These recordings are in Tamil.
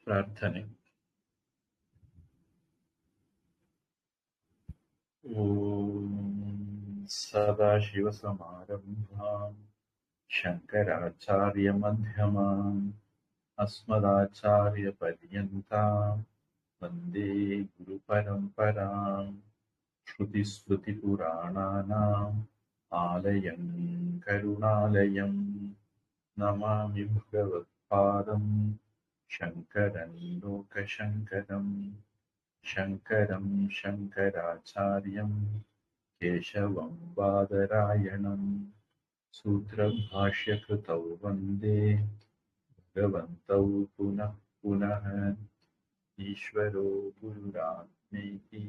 ಪ್ರಾರ್ಥನೆ. ಓಂ ಸದಾಶಿವಸಮಾರಂಭಾಂ ಶಂಕರಾಚಾರ್ಯಮಧ್ಯಮಾಂ ಅಸ್ಮದಾಚಾರ್ಯಪರ್ಯಂತಾಂ ವಂದೇ ಗುರುಪರಂಪರಾಂ. ಶ್ರುತಿಸ್ಮೃತಿಪುರಾಣಾನಾಂ ಆಲಯಂ ಕರುಣಾಲಯಂ ನಮಾಮಿ ಭಗವತ್ಪಾದಂ ಶಂಕರಂ ಲೋಕಶಂಕರಂ. ಶಂಕರಂ ಶಂಕರಾಚಾರ್ಯಂ ಕೇಶವಂ ಬಾದರಾಯಣಂ ಸೂತ್ರಭಾಷ್ಯಕೃತೌ ವಂದೇ ಭಗವಂತೌ ಪುನಃ ಪುನಃ. ಈಶ್ವರೋ ಗುರುರಾತ್ಮೇತಿ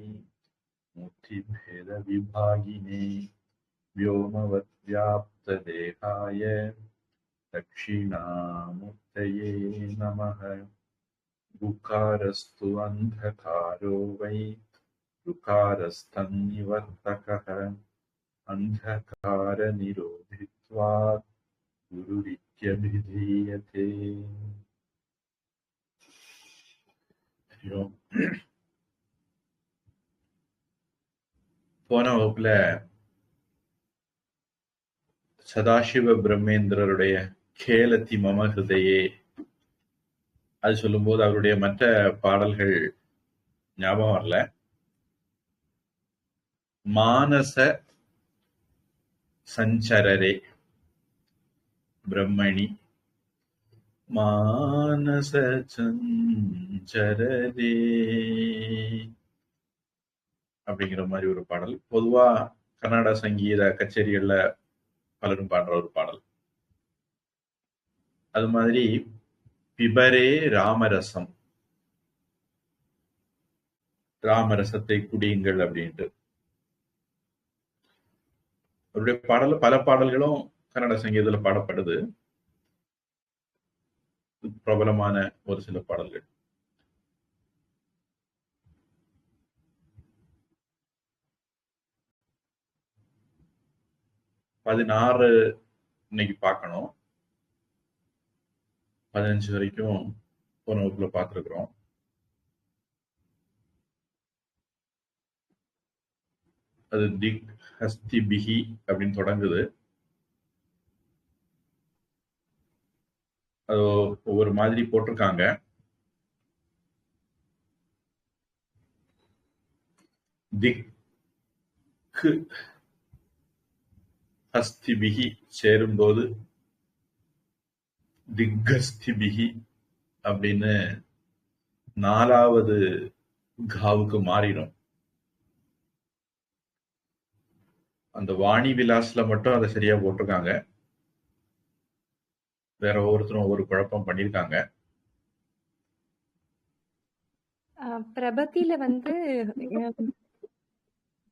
ಮೂರ್ತಿಭೇದ ವಿಭಾಗಿನೇ ವ್ಯೋಮವದ್ವ್ಯಾಪ್ತದೇಹಾಯ ದಕ್ಷಿಣಾಮೂರ್ತಯೇ ನಮಃ. ಗುಕಾರಸ್ತು ಅಂಧಕಾರೋ ವೈ ಋಕಾರಸ್ತನ್ನಿವರ್ತಕಃ ಅಂಧಕಾರ ನಿರೋಧಿತ್ವಾತ್ ಗುರುರಿತ್ಯಭಿಧೀಯತೆ. போன வகுப்புல சதாசிவ பிரம்மேந்திரருடைய கேலத்தி மம ஹிருதயே அது சொல்லும்போது அவருடைய மற்ற பாடல்கள் ஞாபகம் வரல. மானச சஞ்சரரே பிரம்மணி மானச சஞ்சரரே அப்படிங்கிற மாதிரி ஒரு பாடல். பொதுவா கர்நாடக சங்கீத கச்சேரிகள்ல பலரும் பாடுற ஒரு பாடல். அது மாதிரி பிபரே ராமரசம், ராமரசத்தை குடியுங்கள் அப்படின்ட்டு அவருடைய பாடல். பல பாடல்களும் கன்னட சங்கீதத்துல பாடப்படுது, பிரபலமான ஒரு சில பாடல்கள். பதினாறு இன்னைக்கு பார்க்கணும். 15 வரைக்கும் போன வகுப்புல பார்த்திருக்கிறோம். அது திக் ஹஸ்தி பிஹி அப்படின்னு தொடங்குது. அது ஒவ்வொரு மாதிரி போட்டிருக்காங்க. திக் ஹஸ்திபிகி சேரும்போது திக்கஸ்திபிகி அப்படின்னு 4வது காவுக்கு மாறிடும். அந்த வாணி விலாஸ்ல மட்டும் அதை சரியா போட்டிருக்காங்க. வேற ஒவ்வொருத்தரும் ஒவ்வொரு குழப்பம் பண்ணிருக்காங்க. பிரபத்தில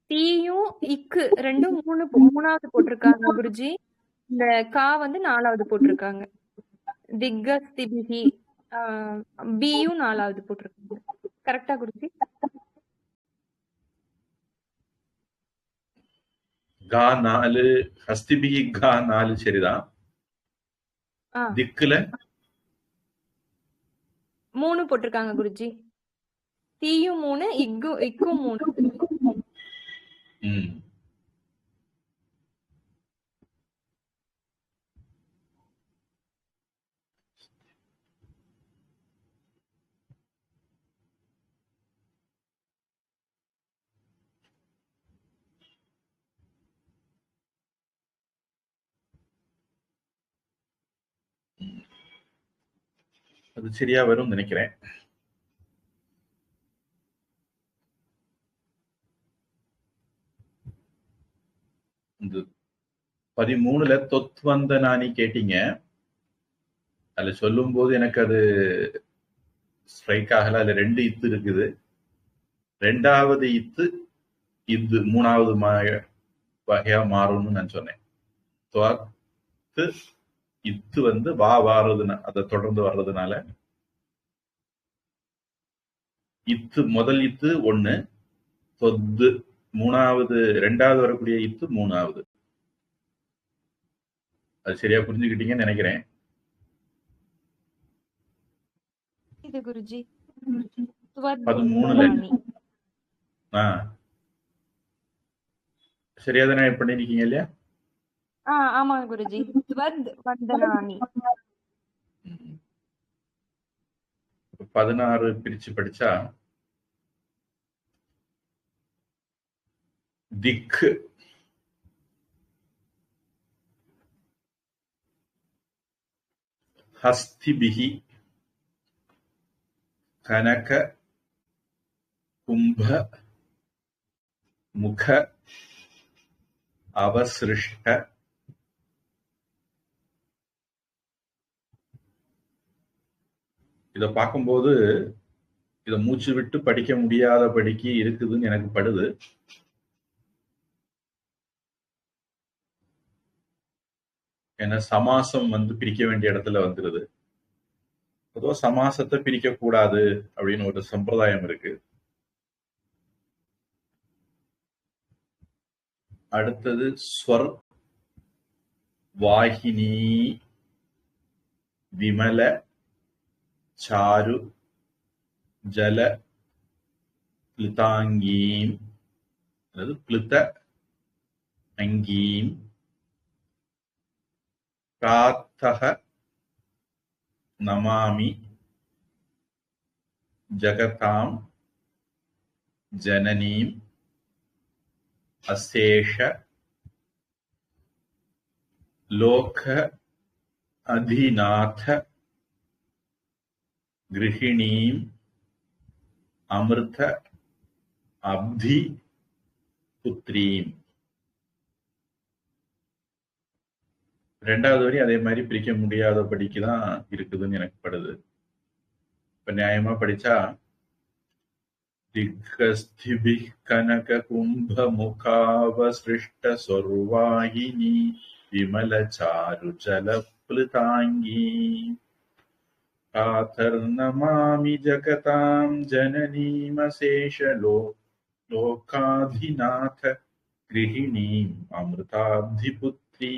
தீயும் இக்கு ரெண்டும் 3வது போட்டிருக்காங்க குருஜி. இந்த கா 4வது போட்டிருக்காங்க. திக்கஸ்திபிஹி பியும் 4வது போட்டிருக்காங்க. கரெக்டா குருஜி? கா 4, ஹஸ்திபிகி கா 4 சரிதான். திக்குல 3 போட்டிருக்காங்க குருஜி. தீயும் 3, இக்கும் 3. அது சரியா வரும் நினைக்கிறேன். இந்த 13ல தொத்வந்தனானி கேட்டீங்க. அதுல சொல்லும் போது எனக்கு அது ஸ்ட்ரைக் ஆகல. அதுல 2 இத்து இருக்குது. 2வது இத்து இது 3வது வகையா மாறும்னு நான் சொன்னேன். இத்து வா வாடுறதுனா அதை தொடர்ந்து வர்றதுனால இத்து முதல் இத்து 1, தொத்து 3வது, 2வது வரக்கூடிய இத்து 3வது. அது சரியா புரிஞ்சுக்கிட்டீங்கன்னு நினைக்கிறேன். இது குருஜி. 13ல வந்தனானி. சரியா தானே பண்ணிருக்கீங்க இல்லையா? ஆமாங்க குருஜி. வந்தனானி. 16 பிரிச்சு படிச்சா திக்கு, ஹஸ்திபிகி, கனக, கும்ப, முக, அவசிருஷ்ட, இத பார்க்கும்போது இத மூச்சு விட்டு படிக்க முடியாதபடிக்கு இருக்குதுன்னு எனக்கு படுது. ஏன்னா சமாசம் பிரிக்க வேண்டிய இடத்துல வந்துருது. பொதுவா சமாசத்தை பிரிக்க கூடாது அப்படின்னு ஒரு சம்பிரதாயம் இருக்கு. அடுத்தது ஸ்வர், வாகினி, விமல, சாரு, ஜல, பிளிதாங்கீம், அதாவது பிளித அங்கீம், பிராத்தக நமாமி, ஜகதாம் ஜனனீம், அசேஷ, லோக அதிநாத, கிருஹிணீம், அமிர்த அப்தி புத்ரீம். ரெண்டாவது வரி அதே மாதிரி பிரிக்க முடியாதபடிக்கு தான் இருக்குதுன்னு எனக்கு படுது. இப்ப நியாயமா படிச்சா திக்கஸ்திபி கனக கும்ப முகாவசிருஷ்ட சொர்வாகினி விமல சாரு ஜல பிளிதாங்கி காதர்நமாமி ஜகதாம் ஜனனீமசேஷ லோகாதிநாத கிருஹிணீம் அமிர்தாப்திபுத்ரி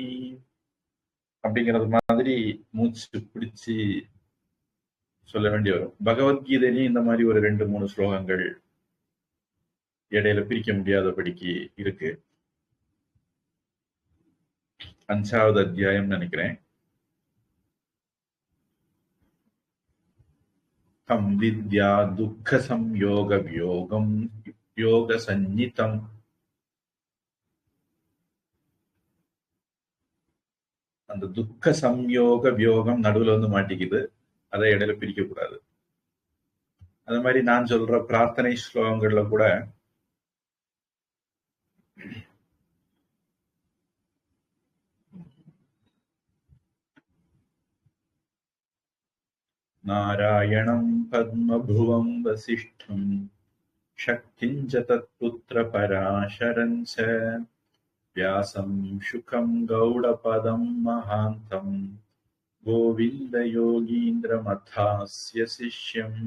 அப்படிங்கிறது மாதிரி மூச்சு பிடிச்சு சொல்ல வேண்டி வரும். பகவத்கீதையிலையும் இந்த மாதிரி ஒரு 2-3 ஸ்லோகங்கள் இடையில பிரிக்க முடியாதபடிக்கு இருக்கு. 5வது அத்தியாயம் நினைக்கிறேன். தம் வித்யா துக்க சம்யோக வியோகம் யோக சந்நிதம். அந்த துக்க சம்யோக வியோகம் நடுவுல மாட்டிக்குது. அதை இடையில பிரிக்க கூடாது. அது மாதிரி நான் சொல்ற பிரார்த்தனை ஸ்லோகங்கள்ல கூட நாராயணம் பத்மபுவம் வசிஷ்டம் சக்திஞ்ச தத்புத்திர பராசரஞ்ச வியாசம் சுகம் கௌடபதம் மகாந்தம் கோவிந்த யோகீந்திரமதாஸ்ய சிஷ்யம்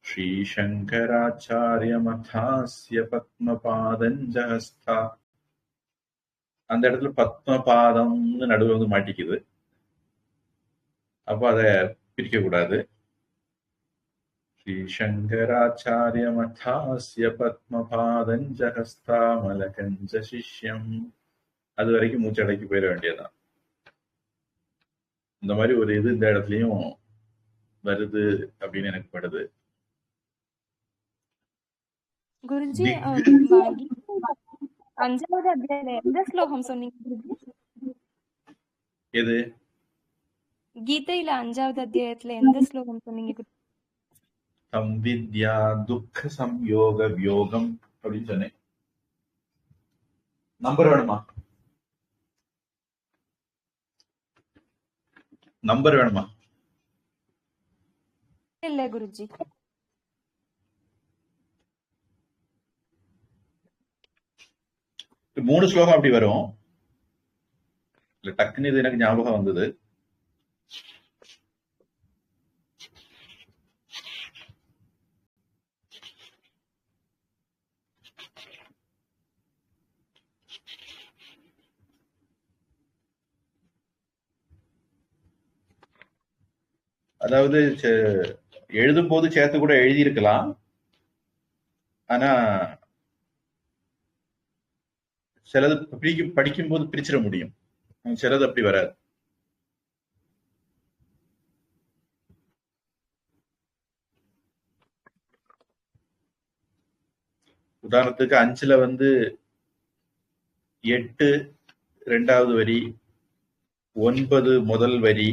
ஸ்ரீசங்கராச்சாரியமதாஸ்ய பத்மபாதஞ்ச ஹஸ்தா. அந்த இடத்துல பத்மபாதம்னு நடுவில் மாட்டிக்குது. அப்ப அதை பிரிக்க கூடாது. ஸ்ரீசங்கராச்சாரியமதாஸ்ய பத்மபாதஞ்ச ஹஸ்தா மலகஞ்ச சிஷ்யம். அது வரைக்கும் மூச்சடைக்கு போயிட வேண்டியதுதான். இந்த மாதிரி ஒரு இது இந்த இடத்துலயும் வருது அப்படின்னு எனக்கு படுது. குருஜி, 5வது அத்தியாயத்துல எந்த ஸ்லோகம் சொன்னீங்க குருஜி? எது? கீதையில 5வது அத்தியாயத்துல எந்த ஸ்லோகம் சொன்னீங்க குருஜி? தம் வித்யா துக்க சம்யோக வியோகம் அப்படின்னு சொன்னேன். நம்பர் வேணுமா? நம்பர் வேணுமா? இல்ல குருஜி. மூணு ஸ்லோகம் அப்படி வரும். இல்ல டக்குன்னு இது எனக்கு ஞாபகம் வந்தது. அதாவது எழுதும் போது சேர்த்து கூட எழுதியிருக்கலாம். ஆனா சிலது படிக்கும் போது பிரிச்சிட முடியும், சிலது அப்படி வராது. உதாரணத்துக்கு 5ல வந்து 8 2வது வரி, 9 முதல் வரி,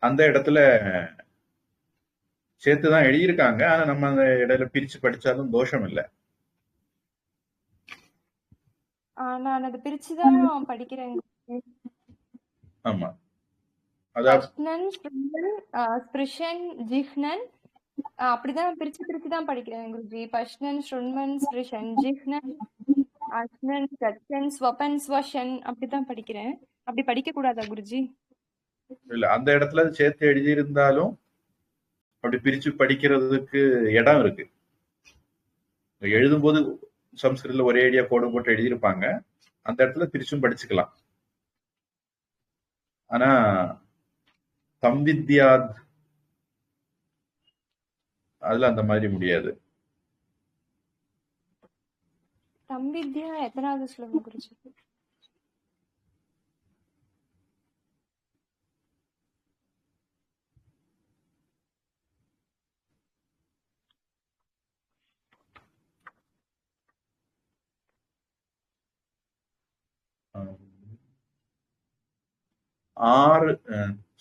அந்த இடத்துல சேர்த்துதான் எழுதியிருக்காங்க. ஆனா நம்ம அந்த இடையில பிரிச்சு படிச்சாலும் தோஷம் இல்லை. நான் அதை பிரிச்சுதான் படிக்கிறேன். ஆமா, பஷ்ணன், ஸ்ருண்மன், ஸ்பிருஷன், ஜிஹ்னன், அப்படிதான் பிரிச்சு பிரிச்சுதான் படிக்கிறேன் குருஜி. பஷ்ணன், ஸ்ருண்மன், ஸ்பிருஷன், ஜிஹ்னன், அஷ்ணன், சச்சன், ஸ்வபன், ஸ்வஷன், அப்படிதான் படிக்கிறேன். அப்படி படிக்க கூடாதா குருஜி? இல்ல, அந்த இடத்துல சேர்த்து எழுதியிருந்தாலும் அப்படி பிரிச்சு படிக்கிறதுக்கு இடம் இருக்கு. எழுதும்போது சம்ஸ்கிருதத்துல ஒரே ஐடியா கோடு போட்டு எழுதியிருப்பாங்க, அந்த இடத்துல பிரிச்சும் படிச்சுக்கலாம். ஆனா சம்வித்யாத் அதுல அந்த மாதிரி முடியாது. சம்வித்யா எத்தனாவது ஸ்லோகம் குருஜி? ஆறு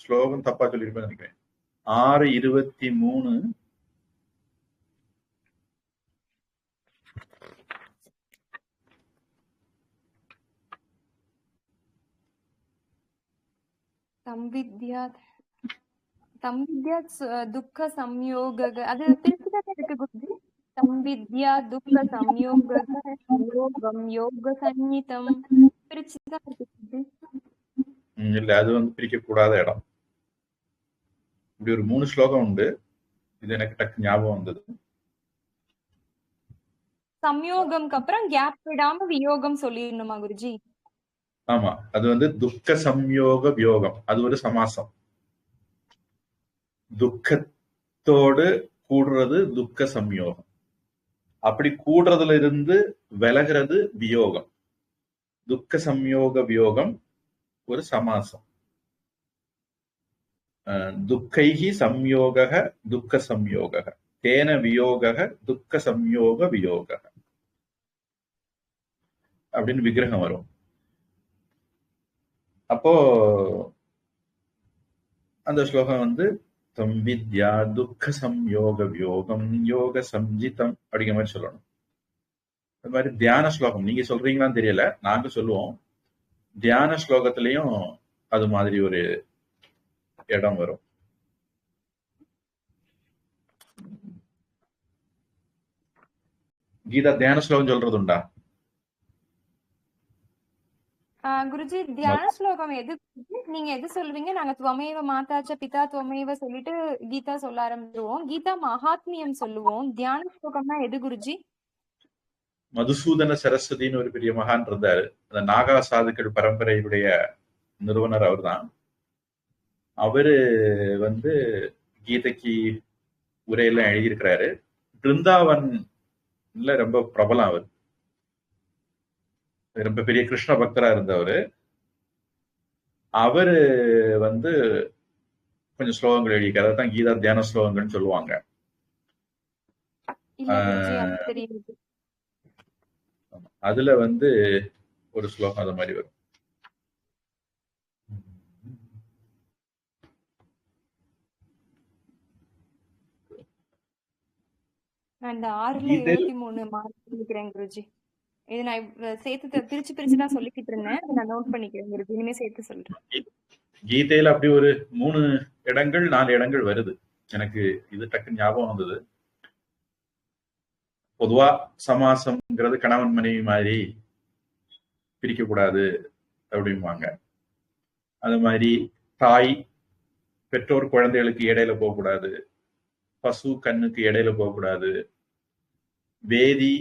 ஸ்லோகம் தப்பா சொல்லியிருப்பேன் நினைக்கிறேன். 6:23 துக்க சம்யோக, அது பிரிச்சுதான் இருக்கு குருஜி. சம்வித்யா துக்க சம்யோக யோகம் யோக சந்நிதம் பிரிச்சுதான் இருக்கு குருஜி. இல்ல, அது வந்து பிரிக்க கூடாத இடம். இப்படி ஒரு 3 ஸ்லோகம் உண்டு. இது எனக்கு டக்கு ஞாபகம் வந்தது. சம்யோகம்க்கு அப்புறம் கேப் விடாம வியோகம் சொல்லிடணுமா குருஜி? ஆமா, அது வந்து துக்க சம்யோக வியோகம். அது ஒரு சமாசம். துக்கத்தோடு கூடுறது துக்க சம்யோகம். அப்படி கூடுறதுல இருந்து விலகிறது வியோகம். துக்க சம்யோக வியோகம் ஒரு சமாசம். துக்கைஹி சம்யோகः துக்க சம்யோகः தேன வியோகः துக்க சம்யோக வியோகः அப்படின்னு விக்கிரகம் வரும். அப்போ அந்த ஸ்லோகம் வந்து சம்வித்யா துக்க சம்யோக வியோகம் யோக சம்ஜிதம் அப்படிங்கிற மாதிரி சொல்லணும். அது மாதிரி தியான ஸ்லோகம் நீங்க சொல்றீங்களான்னு தெரியல, நாங்க சொல்லுவோம். தியான ஸ்லோகத்திலையும் அது மாதிரி ஒரு இடம் வரும். கீதா தியான ஸ்லோகம் சொல்றது உண்டா குருஜி? தியான ஸ்லோகம் எது நீங்க எது சொல்லுவீங்க? நாங்க துவமேவ மாதாச்ச பிதா துவமேவ சொல்லிட்டு கீதா சொல்ல ஆரம்பிச்சிருவோம். கீதா மகாத்மியம் சொல்லுவோம். தியான ஸ்லோகம்னா எது குருஜி? மதுசூதன சரஸ்வதினு ஒரு பெரிய மகான் இருந்தாரு. அந்த நாகா சாதுக்கள் பரம்பரையுடைய நிறுவனர் அவர் தான். அவரு வந்து கீதைக்கு உரையெல்லாம் எழுதியிருக்கிறாரு. பிருந்தாவன்ல ரொம்ப பிரபலம். அவர் ரொம்ப பெரிய கிருஷ்ண பக்தரா இருந்தவர். அவரு வந்து கொஞ்சம் ஸ்லோகங்கள் எழுதியிருக்காரு. அதான் கீதா தியான ஸ்லோகங்கள்னு சொல்லுவாங்க. அதுல வந்து ஒரு ஸ்லோகம் அது மாதிரி வரும். நான் இந்த 6:23 மார்க் பண்ணிக்கிறேன் குருஜி. இது நான் சேர்த்து பிரிச்சு பிரிச்சு தான் சொல்லிக்கிட்டு இருந்தேன். நான் நோட் பண்ணிக்கிறேன் குருஜி. இனிமே சேர்த்து சொல்றேன். கீதையில அப்படி ஒரு 3 இடங்கள் 4 இடங்கள் வருது. எனக்கு இது டக்கு ஞாபகம் வந்தது. பொதுவா சமாசம்ங்கிறது கணவன் மனைவி மாதிரி பிரிக்க கூடாது அப்படிம்பாங்க. அது மாதிரி தாய் பெற்றோர் குழந்தைகளுக்கு இடையில போகக்கூடாது, பசு கண்ணுக்கு இடையில போகக்கூடாது, வேதி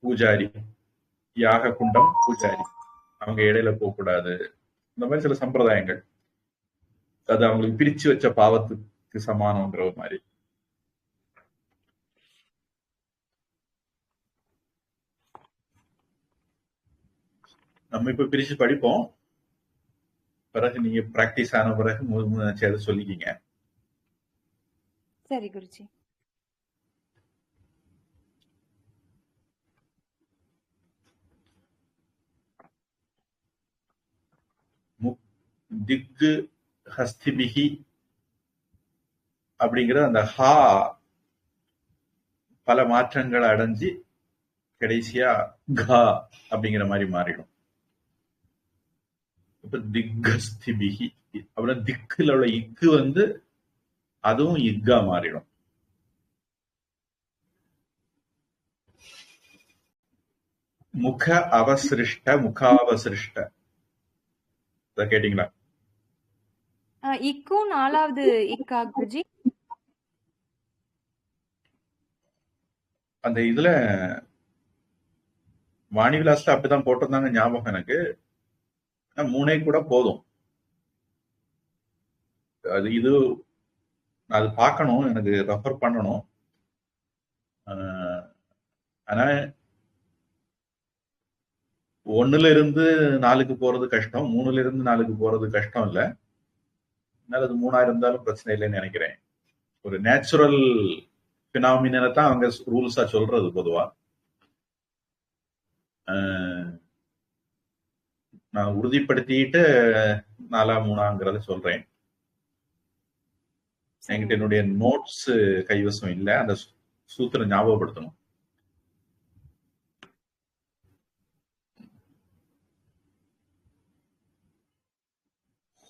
பூஜாரி யாக குண்டம் பூஜாரி அவங்க இடையில போகக்கூடாது. இந்த மாதிரி சில சம்பிரதாயங்கள். அது அவங்களுக்கு பிரிச்சு வச்ச பாவத்துக்கு சமானம்ன்ற மாதிரி. நம்ம இப்ப பிரிச்சு படிப்போம். பிறகு நீங்க பிராக்டிஸ் ஆன பிறகு அதை சொல்லிக்கிங்க. சரி குருஜி. திக்கு ஹஸ்திபிகி அப்படிங்கிற அந்த ஹா பல மாற்றங்களை அடைஞ்சு கடைசியா கா அப்படிங்கிற மாதிரி மாறிடும். இப்ப திக்கஸ்திபிகி அப்படின்னா திக்குல உள்ள இக்கு வந்து அதுவும் இக்கா மாறிடும். முக அவசிருஷ்ட முகாவசிருஷ்ட கேட்டீங்களா? இக்கும் 4வது இக்கா குருஜி? அந்த இதுல வாணிவிலாஸ்ல அப்படிதான் போட்டிருந்தாங்க ஞாபகம் எனக்கு. 3 கூட போதும். அது அது பார்க்கணும், எனக்கு ரெஃபர் பண்ணணும். ஆனா 1ல இருந்து 4க்கு போறது கஷ்டம், 3ல இருந்து 4க்கு போறது கஷ்டம் இல்ல. அதனால அது 3ஆ இருந்தாலும் பிரச்சனை இல்லைன்னு நினைக்கிறேன். ஒரு நேச்சுரல் பினாமினை தான் அவங்க ரூல்ஸா சொல்றது பொதுவா. நான் உறுதிப்படுத்திட்டு 4ஆ 3ஆங்கிறத சொல்றேன். என்கிட்ட என்னுடைய நோட்ஸ் கைவசம் இல்லை, அந்த சூத்திரம் ஞாபகப்படுத்தணும்.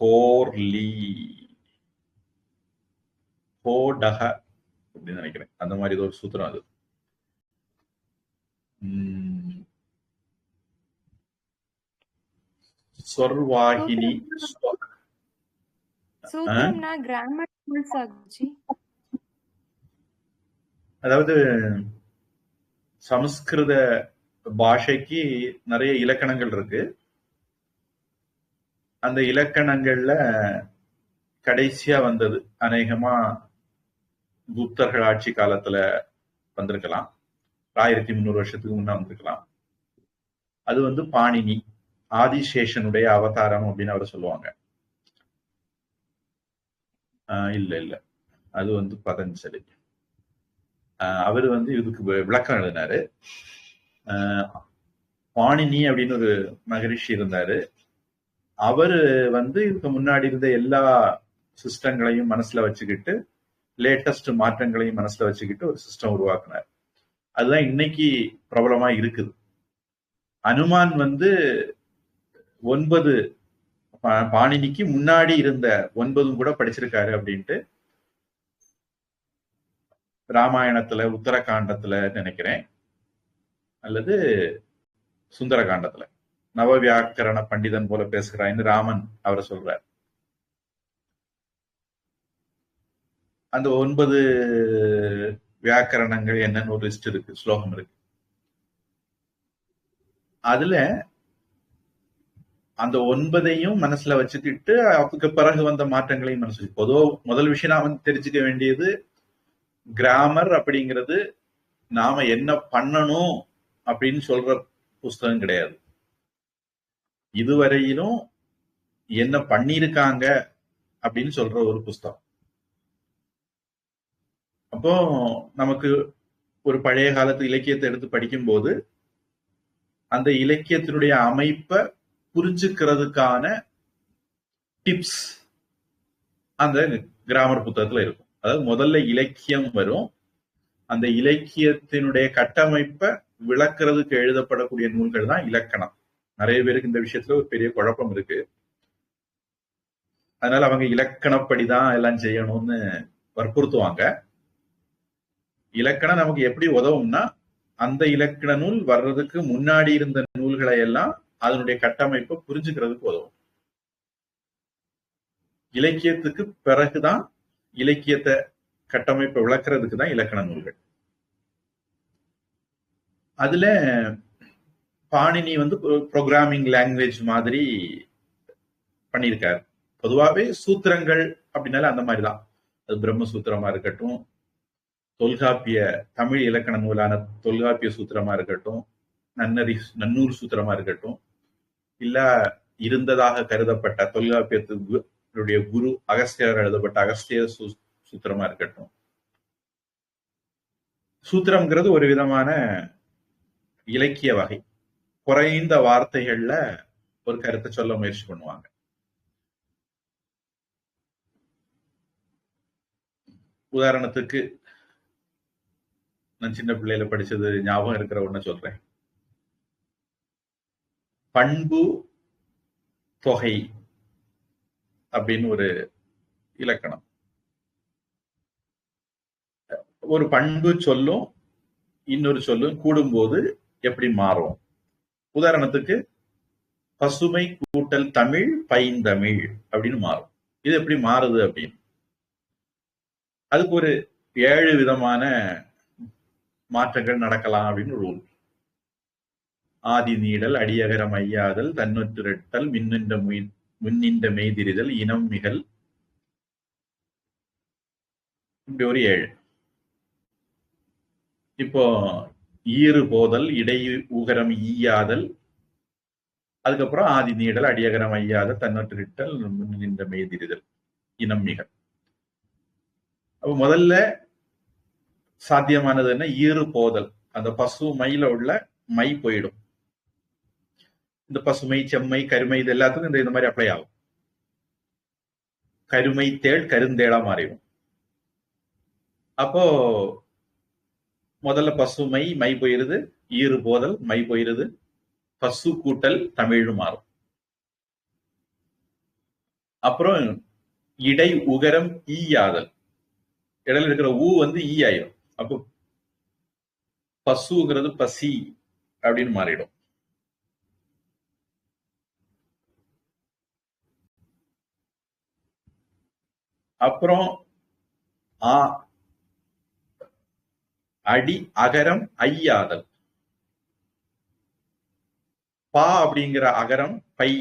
ஹோர்லி ஹோடக அப்படின்னு நினைக்கிறேன். அந்த மாதிரி ஏதோ ஒரு சூத்திரம் அது. ஸ்வர்வாகினி சூத்திரம்னா கிராமர் ரூல்ஸ் ஆகுச்சு. அதாவது சமஸ்கிருத பாஷைக்கு நிறைய இலக்கணங்கள் இருக்கு. அந்த இலக்கணங்கள்ல கடைசியா வந்தது அநேகமா குப்தர்கள் ஆட்சி காலத்துல வந்திருக்கலாம், 1300 வருஷத்துக்கு முன்ன வந்திருக்கலாம். அது வந்து பாணினி, ஆதிசேஷனுடைய அவதாரம் அப்படின்னு அவர் சொல்லுவாங்க. இல்ல இல்ல, அது வந்து பதஞ்சலி. அவர் வந்து இதுக்கு விளக்கம் எழுதினாரு. பாணினி அப்படின்னு ஒரு மகரிஷி இருந்தாரு. அவரு வந்து இதுக்கு முன்னாடி இருந்த எல்லா சிஸ்டங்களையும் மனசுல வச்சுக்கிட்டு, லேட்டஸ்ட் மாற்றங்களையும் மனசுல வச்சுக்கிட்டு ஒரு சிஸ்டம் உருவாக்குனார். அதுதான் இன்னைக்கு பிரபலமா இருக்குது. அனுமான் வந்து 9 பாணினிக்கு முன்னாடி இருந்த 9 கூட படிச்சிருக்காரு அப்படின்ட்டு ராமாயணத்துல உத்தரகாண்டத்துல நினைக்கிறேன், அல்லது சுந்தரகாண்டத்துல நவவியாக்கரண பண்டிதன் போல பேசுகிறான்னு ராமன் அவரை சொல்றார். அந்த 9 வியாக்கரணங்கள் என்னன்னு ஒரு லிஸ்ட் இருக்கு, ஸ்லோகம் இருக்கு. அதுல அந்த 9ஐயும் மனசுல வச்சுக்கிட்டு அதுக்கு பிறகு வந்த மாற்றங்களையும் மனசு. பொதுவா முதல் விஷயம் நாம தெரிஞ்சுக்க வேண்டியது, கிராமர் அப்படிங்கிறது நாம என்ன பண்ணணும் அப்படின்னு சொல்ற புஸ்தகம் கிடையாது. இதுவரையிலும் என்ன பண்ணியிருக்காங்க அப்படின்னு சொல்ற ஒரு புஸ்தகம். அப்போ நமக்கு ஒரு பழைய காலத்து இலக்கியத்தை எடுத்து படிக்கும்போது அந்த இலக்கியத்தினுடைய அமைப்பை புரிஞ்சுக்கிறதுக்கான டிப்ஸ் அந்த கிராமர் புத்தகத்துல இருக்கும். அதாவது முதல்ல இலக்கியம் வரும், அந்த இலக்கியத்தினுடைய கட்டமைப்பை விளக்குறதுக்கு எழுதப்படக்கூடிய நூல்கள் தான் இலக்கணம். நிறைய பேருக்கு இந்த விஷயத்துல ஒரு பெரிய குழப்பம் இருக்கு. அதனால அவங்க இலக்கணப்படிதான் எல்லாம் செய்யணும்னு வற்புறுத்துவாங்க. இலக்கணம் நமக்கு எப்படி உதவும்னா, அந்த இலக்கண நூல் வர்றதுக்கு முன்னாடி இருந்த நூல்களை எல்லாம் அதனுடைய கட்டமைப்பை புரிஞ்சுக்கிறதுக்கு உதவும். இலக்கியத்துக்கு பிறகுதான் இலக்கியத்தை கட்டமைப்பை விளக்குறதுக்கு தான் இலக்கண நூல்கள். அதுல பாணினி வந்து ப்ரோக்ராமிங் லாங்குவேஜ் மாதிரி பண்ணியிருக்காரு. பொதுவாகவே சூத்திரங்கள் அப்படின்னால அந்த மாதிரிதான். அது பிரம்மசூத்திரமா இருக்கட்டும், தொல்காப்பிய தமிழ் இலக்கண நூலான தொல்காப்பிய சூத்திரமா இருக்கட்டும், நன்னூறு சூத்திரமா இருக்கட்டும், இல்ல இருந்ததாக கருதப்பட்ட தொல்காப்பியத்துடைய குரு அகஸ்தியர் எழுதப்பட்ட அகஸ்திய சூத்திரமா இருக்கட்டும். சூத்திரம்ங்கிறது ஒரு விதமான இலக்கிய வகை. குறைந்த வார்த்தைகள்ல ஒரு கருத்தை சொல்ல முயற்சி பண்ணுவாங்க. உதாரணத்துக்கு நான் சின்ன பிள்ளையில படிச்சது ஞாபகம் இருக்கிற ஒண்ணு சொல்றேன். பண்பு தொகை அப்படின்னு ஒரு இலக்கணம். ஒரு பண்பு சொல்லும் இன்னொரு சொல்லும் கூடும்போது எப்படி மாறும்? உதாரணத்துக்கு பசுமை கூட்டல் தமிழ் பைந்தமிழ் அப்படின்னு மாறும். இது எப்படி மாறுது அப்படின்னு அதுக்கு ஒரு 7 விதமான மாற்றங்கள் நடக்கலாம் அப்படின்னு ரூல். ஆதி நீடல், அடியகரம் ஐயாதல், தன்னுற்றிரட்டல், முன்னின்ற மெய்திரிதல், இனம் மிகல், இப்படி ஒரு 7. இப்போ ஈறு போதல், இடை உகரம் ஈயாதல், அதுக்கப்புறம் ஆதி நீடல், அடியகரம் ஐயாதல், தன்னுற்றிரட்டல், முன்னின்ற மெய்திரிதல், இனம் மிகல். அப்ப முதல்ல சாத்தியமானது என்ன? ஈறு போதல். அந்த பசு மையில உள்ள மை போயிடும். இந்த பசுமை, செம்மை, கருமை இது எல்லாத்துக்கும் இந்த மாதிரி அப்ளை ஆகும். கருமை தேள் கருந்தேளா மாறிடும். அப்போ முதல்ல பசுமை மை போயிருது, ஈறு போதல் மை போயிருது, பசு கூட்டல் தமிழ் மாறும். அப்புறம் இடை உகரம் ஈயாதல், இடையில இருக்கிற ஊ ஈ ஆயிரும். அப்போ பசுங்கிறது பசி அப்படின்னு மாறிடும். அப்புறம் அடி அகரம் ஐயாதல், பா அப்படிங்கிற அகரம் பை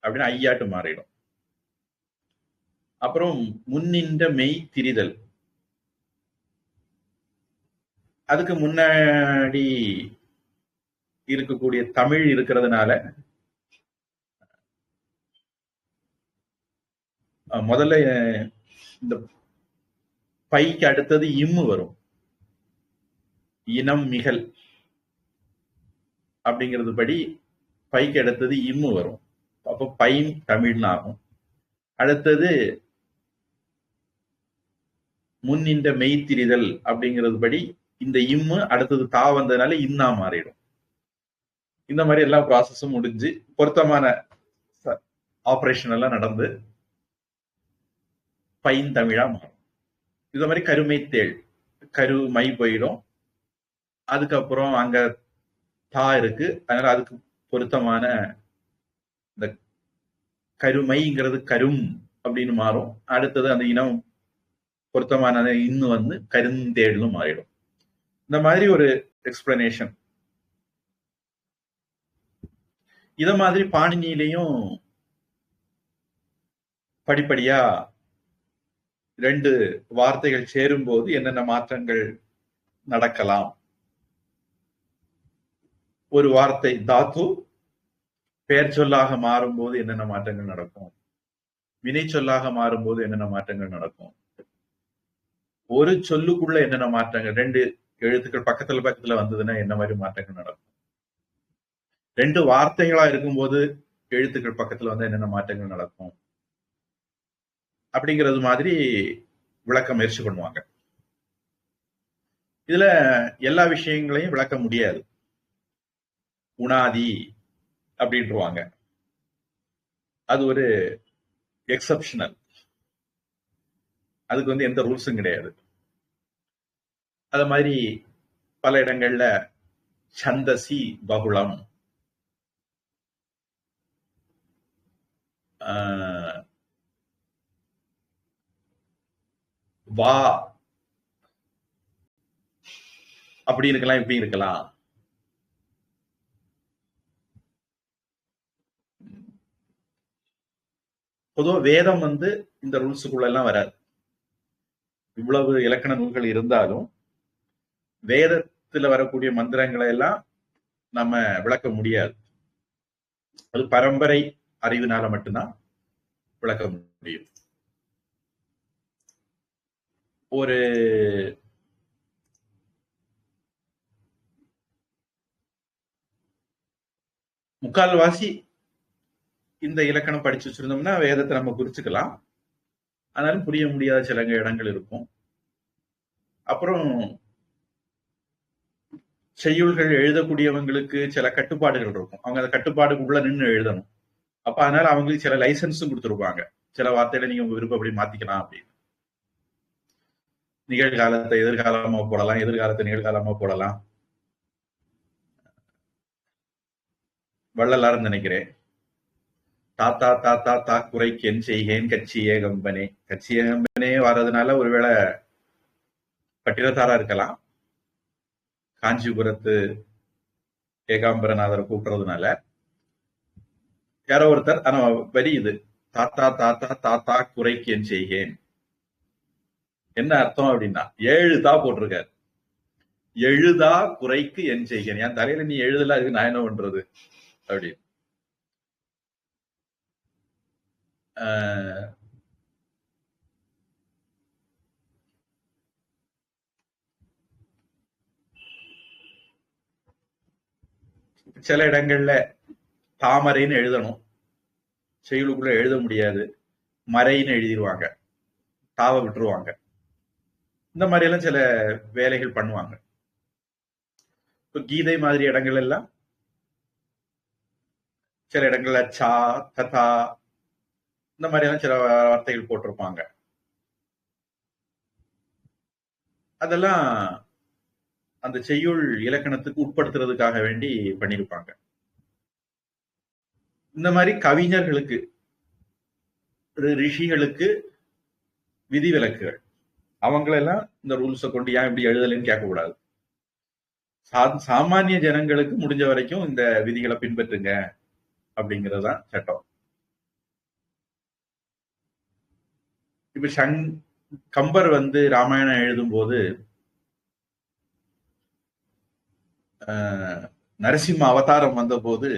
அப்படின்னு ஐயாட்டு மாறிடும். அப்புறம் முன்னின்ற மெய் திரிதல், அதுக்கு முன்னாடி இருக்கக்கூடிய தமிழ் இருக்கிறதுனால முதல்ல இந்த பைக்கு அடுத்தது இம்மு வரும். இனம் மிகல் அப்படிங்கிறது படி பைக்கு அடுத்தது இம்மு வரும். அப்போ பைன் தமிழ்னு ஆகும். அடுத்தது முன்னின்ற மெய்த்திரிதல் அப்படிங்கிறது படி இந்த இம்மு அடுத்தது தா வந்ததுனால இன்னா மாறிடும். இந்த மாதிரி எல்லா ப்ராசஸும் முடிஞ்சு பொருத்தமான ஆபரேஷன் எல்லாம் நடந்து பைந்தமிழா மாறும். இது மாதிரி கருமை தேள், கரு மை போயிடும். அதுக்கப்புறம் அங்க தா இருக்கு, அதனால அதுக்கு பொருத்தமான இந்த கருமைங்கிறது கரும் அப்படின்னு மாறும். அடுத்தது அந்த இனம் பொருத்தமான இன்னும் கருந்தேள்னு மாறிடும். இந்த மாதிரி ஒரு எக்ஸ்பிளனேஷன். இத மாதிரி பாணினியிலையும் படிப்படியா 2 வார்த்தைகள் சேரும்போது என்னென்ன மாற்றங்கள் நடக்கலாம். ஒரு வார்த்தை தாத்து பெயர் சொல்லாக மாறும்போது என்னென்ன மாற்றங்கள் நடக்கும், வினை சொல்லாக மாறும்போது என்னென்ன மாற்றங்கள் நடக்கும், ஒரு சொல்லுக்குள்ள என்னென்ன மாற்றங்கள், 2 எழுத்துக்கள் பக்கத்துல வந்ததுன்னா என்ன மாதிரி மாற்றங்கள் நடக்கும், 2 வார்த்தைகளா இருக்கும்போது எழுத்துக்கள் பக்கத்துல வந்தா என்னென்ன மாற்றங்கள் நடக்கும், அப்படிங்கிறது மாதிரி விளக்க முயற்சி பண்ணுவாங்க. இதுல எல்லா விஷயங்களையும் விளக்க முடியாது. உணாதி அப்படின்றாங்க, அது ஒரு எக்ஸப்ஷனல். அதுக்கு எந்த ரூல்ஸும் கிடையாது. அது மாதிரி பல இடங்கள்ல சந்தசி பகுளம், வா அப்படி இருக்கலாம், இப்படி இருக்கலாம். பொதுவா வேதம் வந்து இந்த ரூல்ஸுக்குள்ள எல்லாம் வராது. இவ்வளவு இலக்கண நூல்கள் இருந்தாலும் வேதத்துல வரக்கூடிய மந்திரங்களை எல்லாம் நம்ம விளக்க முடியாது. அது பரம்பரை அறிவினால மட்டும்தான் விளக்க முடியும். ஒரு முக்கால்வாசி இந்த இலக்கணம் படிச்சு வச்சிருந்தோம்னா வேதத்தை நம்ம குறிச்சுக்கலாம். ஆனாலும் புரிய முடியாத சில இடங்கள் இருக்கும். அப்புறம் செய்யுள்கள் எழுதக்கூடியவங்களுக்கு சில கட்டுப்பாடுகள் இருக்கும். அவங்க அந்த கட்டுப்பாடுக்குள்ள நின்று எழுதணும். அப்ப அதனால அவங்களுக்கு சில லைசன்ஸும் கொடுத்துருப்பாங்க. சில வார்த்தையில நீங்க உங்க விருப்பப்படி மாத்திக்கலாம் அப்படின்னு. நிகழ்காலத்தை எதிர்காலமா போடலாம், எதிர்காலத்தை நிகழ்காலமா போடலாம். வள்ளலார்னு நினைக்கிறேன். தாத்தா தாத்தா தா குறைக்கு என் செய்கேன் கட்சியே கம்பனே. கட்சியே கம்பனே வர்றதுனால ஒருவேளை பட்டினத்தாரா இருக்கலாம். காஞ்சிபுரத்து ஏகாம்பரநாதரை கூப்பிடுறதுனால யாரோ ஒருத்தர். ஆனா வரி இது, தாத்தா தாத்தா தாத்தா குறைக்கு என் செய்கேன். என்ன அர்த்தம் அப்படின்னா 7 தா போட்டிருக்காரு. எழுதா குறைக்கு என் செய்கேன். என் தலையில நீ எழுதல, அதுக்கு நான் என்ன பண்றது அப்படி. சில இடங்கள்ல தாமரைன்னு எழுதணும், செய்யுளுக்குள்ள எழுத முடியாது, மறைன்னு எழுதிடுவாங்க, தாவ விட்டுருவாங்க. இந்த மாதிரி எல்லாம் சில வேலைகள் பண்ணுவாங்க. இப்ப கீதை மாதிரி இடங்கள் எல்லாம் சில இடங்கள்ல சா ததா இந்த மாதிரி எல்லாம் சில வார்த்தைகள் போட்டிருப்பாங்க. அதெல்லாம் அந்த செய்யுள் இலக்கணத்துக்கு உட்படுத்துறதுக்காக வேண்டி பண்ணியிருப்பாங்க. இந்த மாதிரி கவிஞர்களுக்கு, ரிஷிகளுக்கு விதிவிலக்குகள். அவங்களெல்லாம் இந்த ரூல்ஸை கொண்டு ஏன் இப்படி எழுதலைன்னு கேட்கக்கூடாது. சாமானிய ஜனங்களுக்கு முடிஞ்ச வரைக்கும் இந்த விதிகளை பின்பற்றுங்க அப்படிங்கறதுதான் சட்டம். இப்ப கம்பர் வந்து ராமாயணம் எழுதும் போது நரசிம்ம அவதாரம் வந்த போது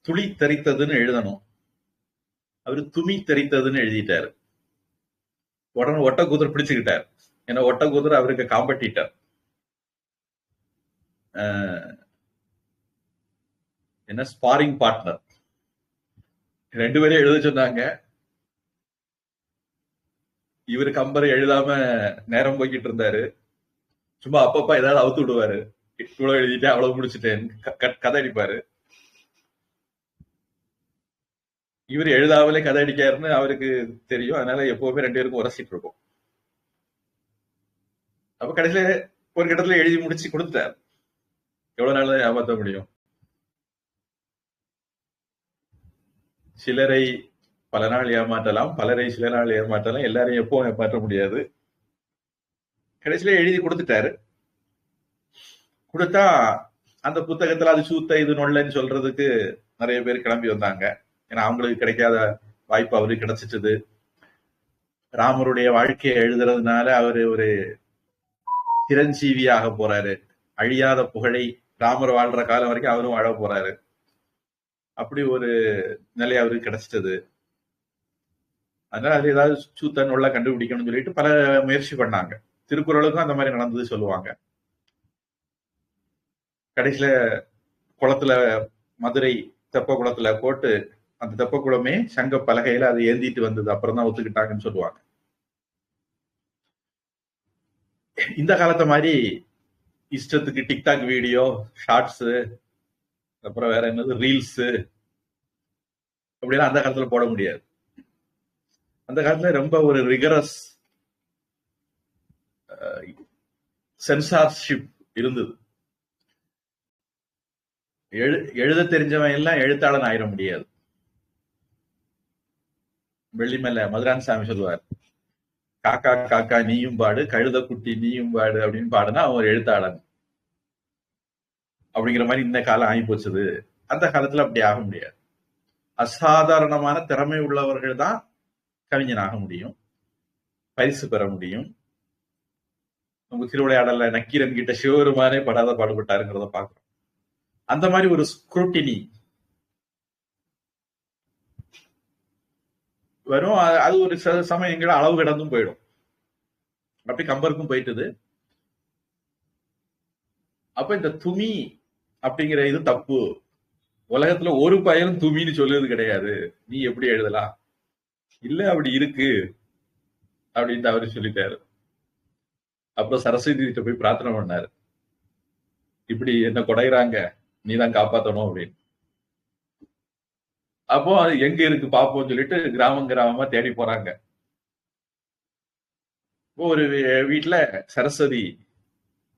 துளி தெரித்ததுன்னு எழுதணும், அவரு துமி தெரித்ததுன்னு எழுதிட்டாரு. உடனே ஒட்டக்கூதர் பிடிச்சுக்கிட்டார். ஏன்னா ஒட்டக்கூதர் அவருக்கு காம்பட்டிட்டர். என்ன ஸ்பாரிங் பார்ட்னர். 2 பேரும் எழுத சொன்னாங்க. இவரு கம்பரை எழுதாம நேரம் போய்கிட்டு இருந்தாரு. சும்மா அப்பப்பா ஏதாவது அவுத்து விடுவாரு. இவ்வளவு எழுதிட்டேன், அவ்வளவு முடிச்சுட்டேன் கதை அடிப்பாரு. இவர் எழுதாமலே கதை அடிக்காருன்னு அவருக்கு தெரியும். அதனால எப்பவுமே 2 பேருக்கும் உரசிட்டு இருக்கும். அப்ப கடைசியில ஒரு கட்டத்துல எழுதி முடிச்சு கொடுத்தார். எவ்வளவு நாள் ஏமாற்ற முடியும்? சிலரை பல நாள் ஏமாற்றலாம், பலரை சில நாள் ஏமாற்றலாம், எல்லாரையும் எப்பவும் ஏமாற்ற முடியாது. கடைசியில எழுதி கொடுத்துட்டாரு. கொடுத்தா அந்த புத்தகத்துல அது சூத்த இது நொல்லன்னு சொல்றதுக்கு நிறைய பேர் கிளம்பி வந்தாங்க. ஏன்னா அவங்களுக்கு கிடைக்காத வாய்ப்பு அவருக்கு கிடைச்சிட்டது. ராமருடைய வாழ்க்கையை எழுதுறதுனால அவரு ஒரு சிரஞ்சீவியாக போறாரு. அழியாத புகழை ராமர் வாழ்ற காலம் வரைக்கும் அவரும் வாழ போறாரு. அப்படி ஒரு நிலை அவருக்கு கிடைச்சிட்டது. அதனால அது ஏதாவது சூத்தன் உள்ள கண்டுபிடிக்கணும்னு சொல்லிட்டு பல முயற்சி பண்ணாங்க. திருக்குறளுக்கும் அந்த மாதிரி நடந்தது சொல்லுவாங்க. கடைசியில குளத்துல, மதுரை தெப்ப குளத்துல போட்டு அந்த தெப்ப குளமே சங்க பலகையில அதை ஏந்திட்டு வந்தது. அப்புறம் தான் ஒத்துக்கிட்டாங்கன்னு சொல்லுவாங்க. இந்த காலத்தை மாதிரி இஷ்டத்துக்கு டிக்டாக் வீடியோ, ஷார்ட்ஸ், அப்புறம் வேற என்னது ரீல்ஸ் அப்படிலாம் அந்த காலத்துல போட முடியாது. அந்த காலத்துல ரொம்ப ஒரு ரிகரஸ் சென்சார்ஷிப் இருந்தது. எழுத தெரிஞ்சவன் எல்லாம் எழுத்தாளன் ஆயிட முடியாது. வெள்ளிமலை மதுரான் சாமி சொல்லுவார், காக்கா காக்கா நீயும் பாடு, கழுத குட்டி நீயும் பாடு அப்படின்னு பாடுனா அவன் ஒரு எழுத்தாளன் அப்படிங்கிற மாதிரி இந்த காலம் ஆகி போச்சுது. அந்த காலத்துல அப்படி ஆக முடியாது. அசாதாரணமான திறமை உள்ளவர்கள் தான் கவிஞனாக முடியும், பரிசு பெற முடியும். உங்க திருவிளையாடல நக்கீரன் கிட்ட சிவபெருமானே படாத பாடுபட்டாருங்கிறத பாக்குறோம். அந்த மாதிரி ஒரு ஸ்க்ரூட்டினி வரும். அது ஒரு சில சமயங்கள அளவு கடந்தும் போயிடும். அப்படி கம்பருக்கும் போயிட்டது. அப்ப இந்த துமி அப்படிங்கிற இது தப்பு. உலகத்துல ஒரு பயனும் துமின்னு சொல்லுறது கிடையாது, நீ எப்படி எழுதலாம், இல்ல அப்படி இருக்கு அப்படின்னு அவரு சொல்லிட்டாரு. அப்புறம் சரஸ்வதி கிட்ட போய் பிரார்த்தனை பண்ணாரு, இப்படி என்ன கொடைகிறாங்க, நீதான் காப்பாத்தணும் அப்படின்னு. அப்போ அது எங்க இருக்கு பாப்போம்னு சொல்லிட்டு கிராமமா தேடி போறாங்க. ஒரு வீட்டுல சரஸ்வதி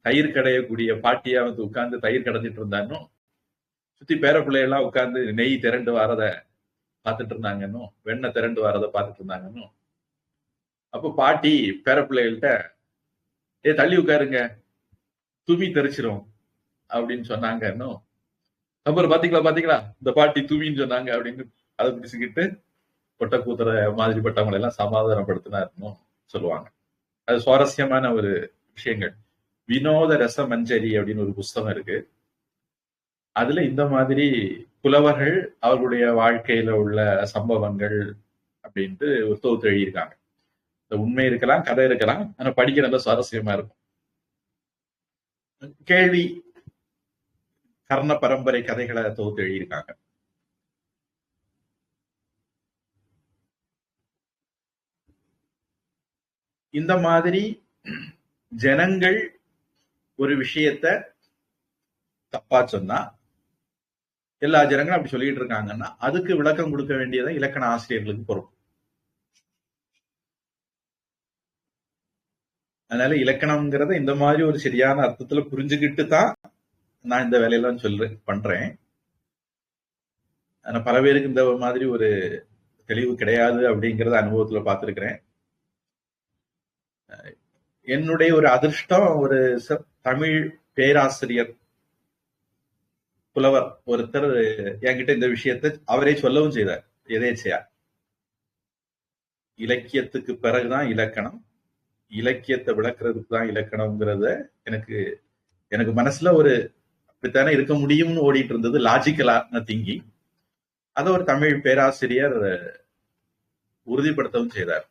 தயிர் கடையக்கூடிய பாட்டியா வந்து உட்கார்ந்து தயிர் கடைஞ்சிட்டு இருந்தான்னு, சுத்தி பேர பிள்ளையெல்லாம் உட்கார்ந்து நெய் திரண்டு வரத பார்த்துட்டு இருந்தாங்கன்னு, வெண்ணெய் திரண்டு வரத பார்த்துட்டு இருந்தாங்கன்னு. அப்போ பாட்டி பேர பிள்ளைகள்கிட்ட, தள்ளி உட்காருங்க, துமி தெரிச்சிரும் அப்படின்னு சொன்னாங்கன்னு. அப்புறம் பாத்தீங்களா இந்த பாட்டி துமின்னு சொன்னாங்க அப்படின்னு அதை பிடிச்சுக்கிட்டு பொட்ட கூத்துற மாதிரி பட்டவங்களை எல்லாம் சமாதானப்படுத்தினாருன்னு சொல்லுவாங்க. அது சுவாரஸ்யமான ஒரு விஷயங்கள். வினோத ரச மஞ்சரி அப்படின்னு ஒரு புஸ்தகம் இருக்கு. அதுல இந்த மாதிரி புலவர்கள் அவர்களுடைய வாழ்க்கையில உள்ள சம்பவங்கள் அப்படின்ட்டு ஒரு தொகுத்து எழுதியிருக்காங்க. உண்மை இருக்கலாம், கதை இருக்கலாம், ஆனா படிக்க நல்ல சுவாரஸ்யமா இருக்கும். கேள்வி கர்ண பரம்பரை கதைகளை தொகுத்து எழுதியிருக்காங்க. இந்த மாதிரி ஜனங்கள் ஒரு விஷயத்த தப்பா சொன்னா, எல்லா ஜனங்களும் அப்படி சொல்லிட்டு இருக்காங்கன்னா அதுக்கு விளக்கம் கொடுக்க வேண்டியதை இலக்கண ஆசிரியர்களுக்கு பொறுப்பு. அதனால இலக்கணம்ங்கிறத இந்த மாதிரி ஒரு சரியான அர்த்தத்துல புரிஞ்சுக்கிட்டு தான் நான் இந்த வேலையெல்லாம் பண்றேன். ஆனா பல பேருக்கு இந்த மாதிரி ஒரு தெளிவு கிடையாது அப்படிங்கறத அனுபவத்துல பார்த்திருக்கிறேன். என்னுடைய ஒரு அதிர்ஷ்டம், ஒரு தமிழ் பேராசிரியர் புலவர் ஒருத்தர் என்கிட்ட இந்த விஷயத்தை அவரே சொல்லவும் செய்தார் எதேச்சையா. இலக்கியத்துக்கு பிறகுதான் இலக்கணம், இலக்கியத்தை விளக்குறதுக்கு தான் இலக்கணம்ங்கிறத எனக்கு மனசுல ஒரு அப்படித்தானே இருக்க முடியும்னு ஓடிட்டு இருந்தது, லாஜிக்கலான திங்கிங். அதை ஒரு தமிழ் பேராசிரியர் உறுதிப்படுத்தவும் செய்தார்.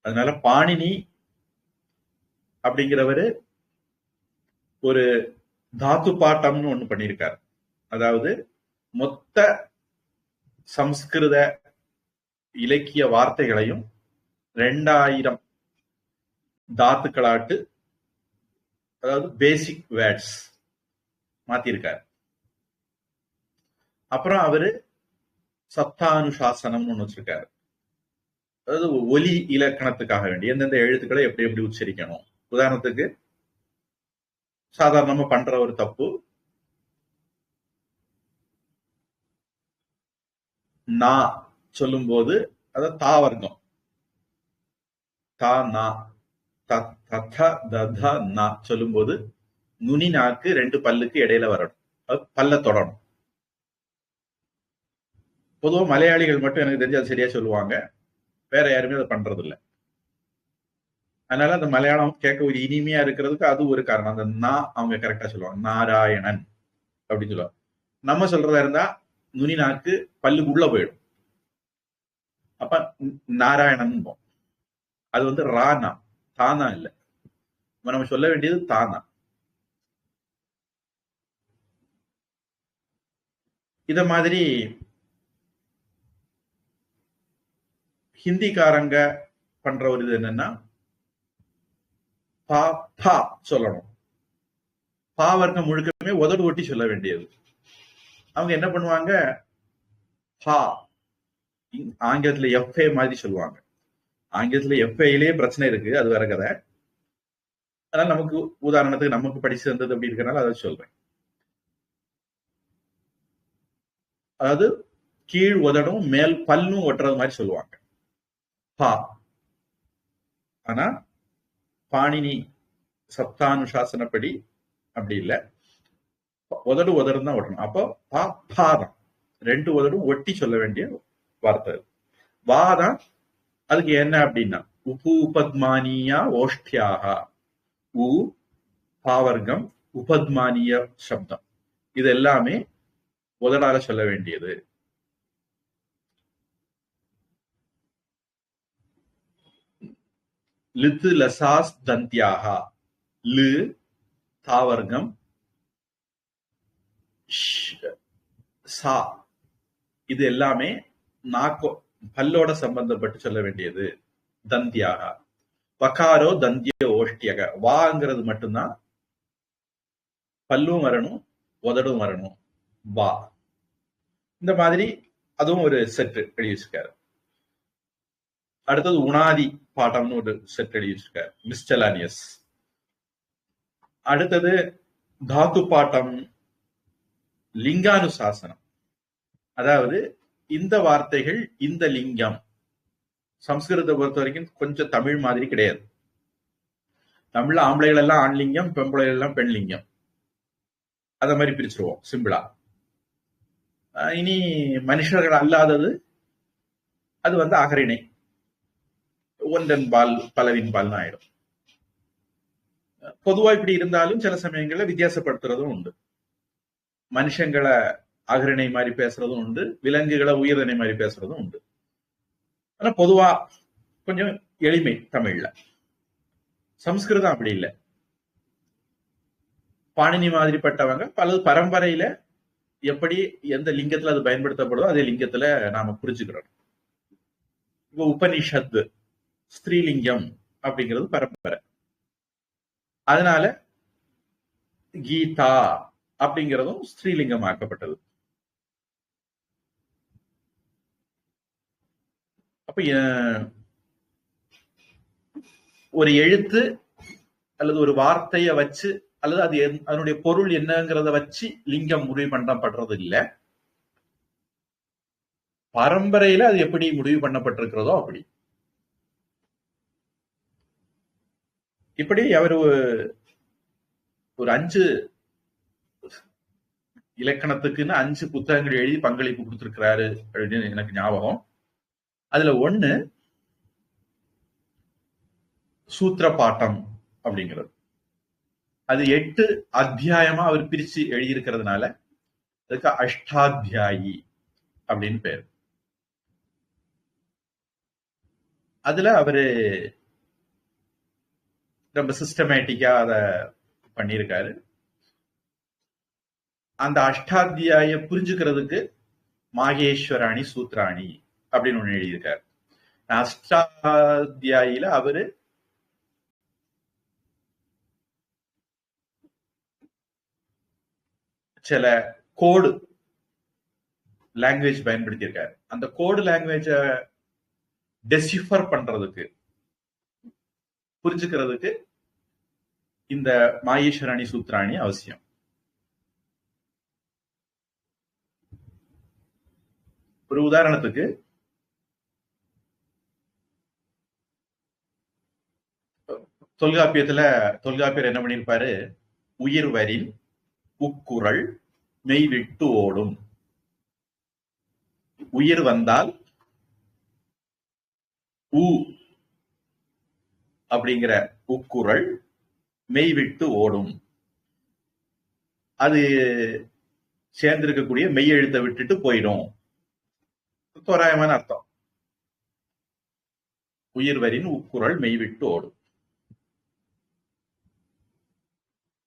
அதனால பாணினி அப்படிங்கிறவரு ஒரு தாத்து பாட்டம்னு ஒண்ணு பண்ணியிருக்காரு. அதாவது மொத்த சம்ஸ்கிருத இலக்கிய வார்த்தைகளையும் 2000 தாத்துக்களாட்டு, அதாவது பேசிக் வேர்ட்ஸ் மாத்திருக்காரு. அப்புறம் அவரு சப்தானுசாசனம்னு ஒண்ணு வச்சிருக்காரு. அதாவது ஒலி இலக்கணத்துக்காக வேண்டி எந்தெந்த எழுத்துக்களை எப்படி எப்படி உச்சரிக்கணும். உதாரணத்துக்கு சாதாரணமா பண்ற ஒரு தப்பு, நா சொல்லும் போது அத தா வர்க்கம், தா நா தத நா சொல்லும் போது நுனி நாக்கு 2 பல்லுக்கு இடையில வரணும், அது பல்ல தொடணும். பொதுவா மலையாளிகள் மட்டும் எனக்கு தெரிஞ்சு அது சரியா சொல்லுவாங்க, வேற யாருமே அதை பண்றது இல்லை. அதனால அந்த மலையாளம் கேட்க ஒரு இனிமையா இருக்கிறதுக்கு அது ஒரு காரணம். அந்த நா அவங்க கரெக்டா சொல்லுவாங்க, நாராயணன் அப்படின்னு சொல்லுவாங்க. நம்ம சொல்றதா இருந்தா நுனி நாக்கு பல்லுக்கு உள்ள போயிடும், அப்ப நாராயணன். அது வந்து ரானா, தானா இல்ல. நம்ம சொல்ல வேண்டியது தானா. இத மாதிரி ஹிந்திக்காரங்க பண்ற ஒரு இது என்னன்னா, பா பா சொல்லணும். பா வர்க்கம் முழுக்கமே உதடு ஒட்டி சொல்ல வேண்டியது. அவங்க என்ன பண்ணுவாங்க, பா ஆங்கிலத்துல எஃப்ஏ மாதிரி சொல்லுவாங்க. ஆங்கிலத்துல எஃப்ஏலயே பிரச்சனை இருக்கு, அது வேற கதை. அதனால நமக்கு உதாரணத்துக்கு நமக்கு படிச்சு வந்தது அப்படி இருக்கனால அதை சொல்றேன். அதாவது கீழ் உதடும் மேல் பல்லும் ஒட்டுறது மாதிரி சொல்லுவாங்க பா. ஆனா பாணினி சப்தானுசாசனப்படி அப்படி இல்லை, உதடு உதடு தான் ஒட்டணும். அப்போ பாதம் ரெண்டு உதடும் ஒட்டி சொல்ல வேண்டிய வார்த்தை. வாதான் அதுக்கு என்ன அப்படின்னா உபூபத்மானியா ஓஷ்டியாக, உ பாவர்க்கம் உபத்மானிய சப்தம், இது எல்லாமே உதடால சொல்ல வேண்டியது. லித்து லசாஸ் தந்தியாக, லு தாவர்க்கம் சா, இது எல்லாமே நாக்கோ பல்லோட சம்பந்தப்பட்டு சொல்ல வேண்டியது. தந்தியாக. வகாரோ தந்திய ஓஷ்டியக, வாங்கிறது மட்டும்தான் பல்லும் வரணும் உதடும் வரணும், வா. இந்த மாதிரி அதுவும் ஒரு செட் எழுதி வச்சிருக்காரு. அடுத்தது உணாதி பாட்டம்னு ஒரு செட் எழுதி வச்சிருக்காரு, மிஸ்டலானியஸ். அடுத்தது தாத்து பாட்டம், லிங்கானுசாசனம். அதாவது இந்த வார்த்தைகள் இந்த லிங்கம். சம்ஸ்கிருதத்தை பொறுத்த வரைக்கும் கொஞ்சம் தமிழ் மாதிரி கிடையாது. தமிழ்ல ஆம்பளைகள் எல்லாம் ஆண்லிங்கம், பெம்பளைகள் எல்லாம் பெண்லிங்கம், அத மாதிரி பிரிச்சிருவோம் சிம்பிளா. இனி மனுஷர்கள் அல்லாதது அது வந்து அகரிணை, ஒன்றன் பால் பலவின் பால்னு ஆயிடும். பொதுவா இப்படி இருந்தாலும் சில சமயங்கள்ல வித்தியாசப்படுத்துறதும் உண்டு. மனுஷங்களை அகரிணை மாதிரி பேசுறதும் உண்டு, விலங்குகளை உயிரினை மாதிரி பேசுறதும் உண்டு. ஆனா பொதுவா கொஞ்சம் எளிமை தமிழ்ல. சம்ஸ்கிருதம் அப்படி இல்லை. பாணினி மாதிரிப்பட்டவங்க பல பரம்பரையில எப்படி எந்த லிங்கத்துல அது பயன்படுத்தப்படுதோ அதே லிங்கத்துல நாம புரிஞ்சுக்கிறோம். இப்போ உபனிஷத்து ஸ்திரீலிங்கம் அப்படிங்கிறது பரம்பரை. அதனால கீதா அப்படிங்கிறதும் ஸ்ரீலிங்கம் ஆக்கப்பட்டது. அப்ப ஒரு எழுத்து அல்லது ஒரு வார்த்தைய வச்சு அல்லது அது அதனுடைய பொருள் என்னங்கிறத வச்சு லிங்கம் முடிவு பண்ணப்படுறது இல்லை. பரம்பரையில அது எப்படி முடிவு பண்ணப்பட்டிருக்கிறதோ அப்படி. இப்படி அவர் ஒரு 5 இலக்கணத்துக்குன்னு 5 புத்தகங்கள் எழுதி பங்களிப்பு கொடுத்திருக்கிறாரு அப்படின்னு எனக்கு ஞாபகம். அதுல ஒண்ணு சூத்திர பாட்டம் அப்படிங்கிறது. அது 8 அத்தியாயமா அவர் பிரிச்சு எழுதியிருக்கிறதுனால அதுக்கு அஷ்டாத்தியாயி அப்படின்னு பேர். அதுல அவரு ரொம்ப சிஸ்டமேட்டிக்கா அத பண்ணியிருக்காரு. அந்த அஷ்டாத்தியாய புரிஞ்சுக்கிறதுக்கு மாகேஸ்வராணி சூத்ராணி அப்படின்னு ஒண்ணு எழுதியிருக்காரு. அஷ்டாத்தியாயில அவரு சில கோடு லாங்குவேஜ் பயன்படுத்தியிருக்காரு. அந்த கோடு லாங்குவேஜ டெசிஃபர் பண்றதுக்கு புரிஞ்சுக்கிறதுக்கு இந்த மாகேஸ்வராணி சூத்ராணி அவசியம். ஒரு உதாரணத்துக்கு தொல்காப்பியர் என்ன பண்ணியிருப்பாரு, உயிர் வரின் உக்குரல் மெய் விட்டு ஓடும். உயிர் வந்தால் உ அப்படிங்கிற உக்குரல் மெய் விட்டு ஓடும். அது சேர்ந்திருக்கக்கூடிய மெய் எழுத்தை விட்டுட்டு போயிடும். தோராயமான அர்த்தம். உயிர் வரின் உக்குரல் மெய் விட்டு ஓடும்.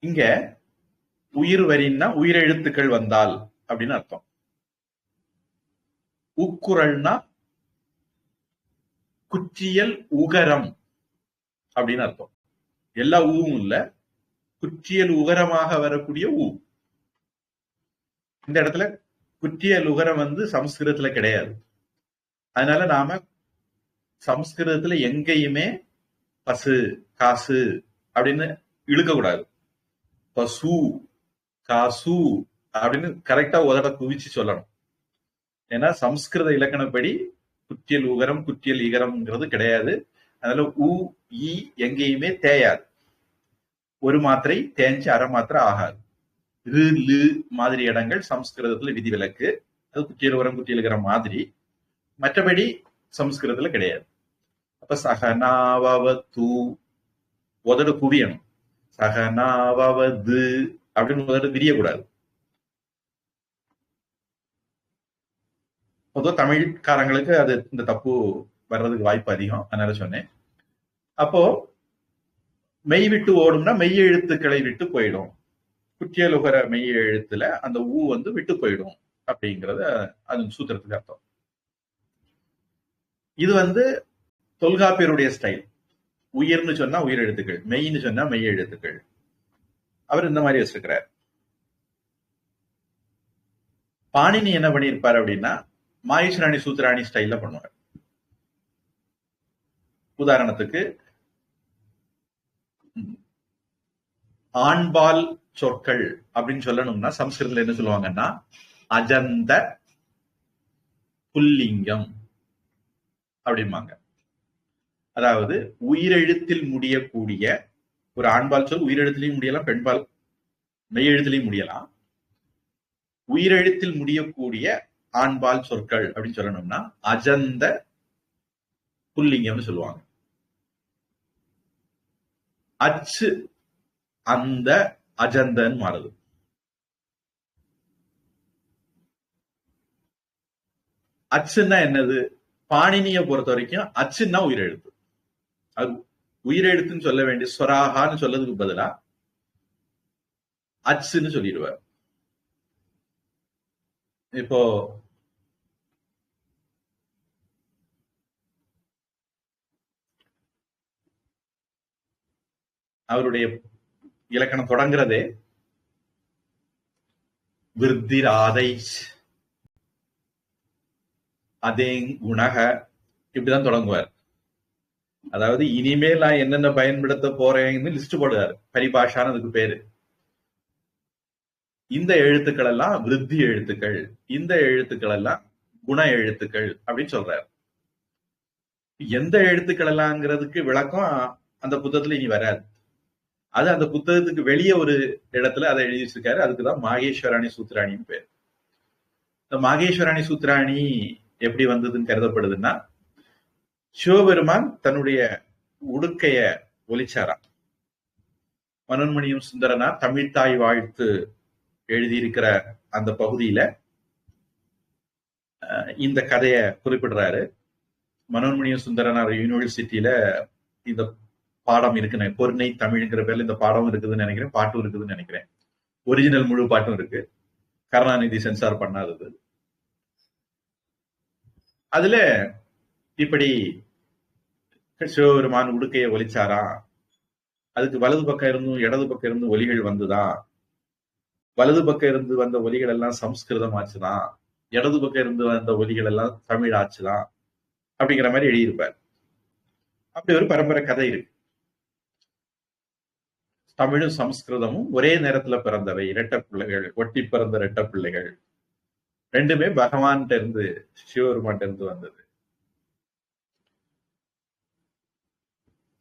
இங்க உயிர் வரின்னா உயிரெழுத்துக்கள் வந்தால் அப்படின்னு அர்த்தம். உக்குரல்னா குற்றியல் உகரம் அப்படின்னு அர்த்தம். எல்லா ஊவும் இல்ல, குற்றியல் உகரமாக வரக்கூடிய ஊ. இந்த இடத்துல குற்றியல் உகரம் வந்து சமஸ்கிருதத்துல கிடையாது. அதனால நாம சமஸ்கிருதத்துல எங்கேயுமே பசு காசு அப்படின்னு இழுக்க கூடாது. பசு காசு அப்படின்னு கரெக்டா உதட குவிச்சு சொல்லணும். ஏன்னா சம்ஸ்கிருத இலக்கணப்படி குற்றியல் உகரம் குற்றியல் இகரம்ங்கிறது கிடையாது. அதனால உ ஈ எங்கேயுமே தேயாது. ஒரு மாத்திரை தேஞ்சு அரை மாத்திரை ஆகாது. ரு லு மாதிரி இடங்கள் சம்ஸ்கிருதத்துல விதிவிலக்கு. அது குற்றியல் உரம் குற்றியலுகிற மாதிரி. மற்றபடி சம்ஸ்கிருதத்துல கிடையாது. அப்ப சகனாவது உதடு குவியணும். சகனாவது அப்படின்னு உதடு விரியக்கூடாது. பொதுவாக தமிழ்காரங்களுக்கு அது இந்த தப்பு வர்றதுக்கு வாய்ப்பு அதிகம், அதனால சொன்னேன். அப்போ மெய் விட்டு ஓடும்னா மெய் எழுத்துக்களை விட்டு போயிடும். குற்றியலுகர மெய் எழுத்துல அந்த ஊ விட்டு போயிடும் அப்படிங்கறத அது சூத்திரத்துக்கு அர்த்தம். இது தொல்காப்பியருடைய ஸ்டைல். உயிர்னு சொன்னா உயிர் எழுத்துக்கள், மெய்ன்னு சொன்னா மெய் எழுத்துக்கள். அவர் இந்த மாதிரி வச்சிருக்கிறார். பாணினி என்ன பண்ணியிருப்பார் அப்படின்னா மாயுஷ்ராணி சூத்திராணி ஸ்டைல்ல பண்ணுவார். உதாரணத்துக்கு ஆண்பால் சொற்கள் அப்படின்னு சொல்லணும்னா சம்ஸ்கிருதத்துல என்ன சொல்லுவாங்கன்னா அஜந்த புல்லிங்கம் அப்படிம்பாங்க. அதாவது உயிரெழுத்தில் முடியக்கூடிய ஒரு ஆண்பால் சொல் உயிரெழுத்திலையும் முடியலாம், பெண்பால் மெய்யெழுத்திலையும் முடியலாம். உயிரெழுத்தில் முடியக்கூடிய ஆண்பால் சொற்கள் அப்படின்னு சொல்லணும்னா அஜந்த புல்லிங்கம்னு சொல்லுவாங்க. அச்சு அந்த அஜந்தன்னு மாறுது. அச்சுன்னா என்னது? பாணினியை பொறுத்த வரைக்கும் அச்சுன்னா உயிரெழுத்து. அது உயிரெழுத்துன்னு சொல்ல வேண்டிய ஸ்வராகான்னு சொல்லதுக்கு பதிலா அச்சுன்னு சொல்லிடுவார். இப்போ அவருடைய இலக்கணம் தொடங்குறதே விருத்திராதை அதே குணக இப்படிதான் தொடங்குவார். அதாவது இனிமேல் நான் என்னென்ன பயன்படுத்த போறேன்னு லிஸ்ட் போடுவார். பரிபாஷான்னு அதுக்கு பேரு. இந்த எழுத்துக்கள் எல்லாம் விருத்தி எழுத்துக்கள், இந்த எழுத்துக்கள் எல்லாம் குண எழுத்துக்கள் அப்படின்னு சொல்றாரு. எந்த எழுத்துக்கள் எல்லாம்ங்கிறதுக்கு விளக்கம் அந்த புத்தகத்துல இனி வராது. அது அந்த புத்தகத்துக்கு வெளியே ஒரு இடத்துல அதை எழுதி வச்சிருக்காரு. அதுக்குதான் மாகேஸ்வராணி சூத்திராணின்னு பேர். இந்த மாகேஸ்வராணி சூத்திராணி எப்படி வந்ததுன்னு கருதப்படுதுன்னா சிவபெருமான் தன்னுடைய உடுக்கைய ஒலிச்சாராம். மனோன்மணியும் சுந்தரனார் தமிழ்த்தாய் வாழ்த்து எழுதியிருக்கிற அந்த பகுதியில இந்த கதைய குறிப்பிடுறாரு. மனோன்மணியும் சுந்தரனார் யூனிவர்சிட்டியில இந்த பாடம் இருக்குன்னு, பொருணை தமிழ்ங்கிற பேர்ல இந்த பாடம் இருக்குதுன்னு நினைக்கிறேன், பாட்டும் இருக்குதுன்னு நினைக்கிறேன். ஒரிஜினல் முழு பாட்டும் இருக்கு, கருணாநிதி சென்சார் பண்ணாதது. அதுல இப்படி சிவபெருமான் உடுக்கைய ஒலிச்சாரா, அதுக்கு வலது பக்கம் இருந்தும் இடது பக்கம் இருந்தும் ஒலிகள் வந்துதான், வலது பக்கம் இருந்து வந்த ஒலிகள் எல்லாம் சம்ஸ்கிருதம் ஆச்சுதான், இடது பக்கம் இருந்து வந்த ஒலிகள் எல்லாம் தமிழ் ஆச்சுதான் அப்படிங்கிற மாதிரி எழுதியிருப்பார். அப்படி ஒரு பரம்பரை கதை இருக்கு. தமிழும் சம்ஸ்கிருதமும் ஒரே நேரத்துல பிறந்தவை, இரட்ட பிள்ளைகள், ஒட்டி பிறந்த இரட்ட பிள்ளைகள். ரெண்டுமே பகவான்கிட்ட இருந்து, சிவபெருமான்கிட்ட இருந்து வந்தது.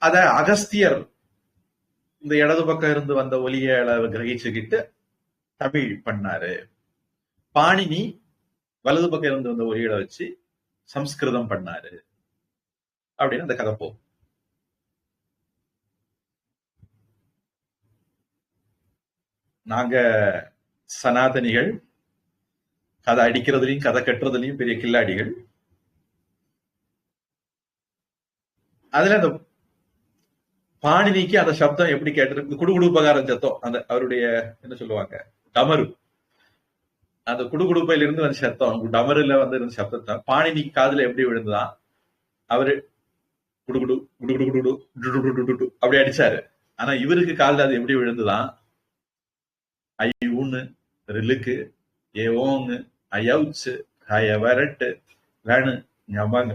அத அகஸ்தியர் இந்த இடது பக்கம் இருந்து வந்த ஒலியை கிரகிச்சுக்கிட்டு தமிழ் பண்ணாரு. பாணினி வலது பக்கம் இருந்து வந்த ஒலிகளை வச்சு சம்ஸ்கிருதம் பண்ணாரு அப்படின்னு அந்த கதை போகும். நாங்க சனாதனிகள் கதை அடிக்கிறதுலையும் கதை கட்டுறதுலையும் பெரிய கில்லாடிகள். அதுல அந்த பாணினிக்கு அந்த சப்தம் எப்படி கேட்டிருக்கு, குடுகுடுப்பகாரம் சத்தம், அந்த அவருடைய என்ன சொல்லுவாங்க டமரு, அந்த குடுகுடுப்பையில இருந்து வந்த சத்தம், டமருல இருந்த சப்தத்தை பாணினிக்கு காதுல எப்படி விழுந்துதான், அவரு குடுகுடு குடுகுடு குடுகுடு டுடு அப்படி அடிச்சாரு. ஆனா இவருக்கு காதுல அது எப்படி விழுந்துதான், ஐயூன்னு ரிலுக்கு ஏவோங்கு அயவுச்சு ஹயவரட்டு வேணு ஞமங்க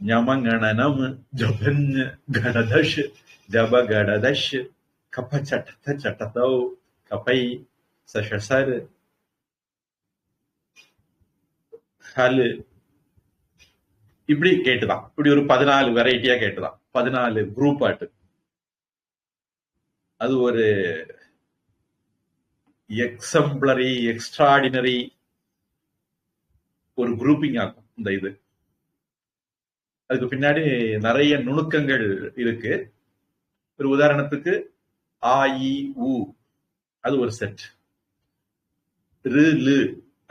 ஞமங்கணனம் ஜபன்னு கடதஷ் ஜப கடதஷ் கப்ப சட்டத்த சட்டத்தோ கப்பை சஷசரு ஹலு இப்படி கேட்டுதான். இப்படி ஒரு 14 வெரைட்டியா கேட்டுதான், 14 குரூப் ஆட்டு. அது ஒரு எக்ஸம்பிளரி, எக்ஸ்ட்ராடினரி ஒரு குரூப்பிங் ஆகும் இந்த இது. அதுக்கு பின்னாடி நிறைய நுணுக்கங்கள் இருக்கு. ஒரு உதாரணத்துக்கு ஆ இ உ அது ஒரு செட், ரு லு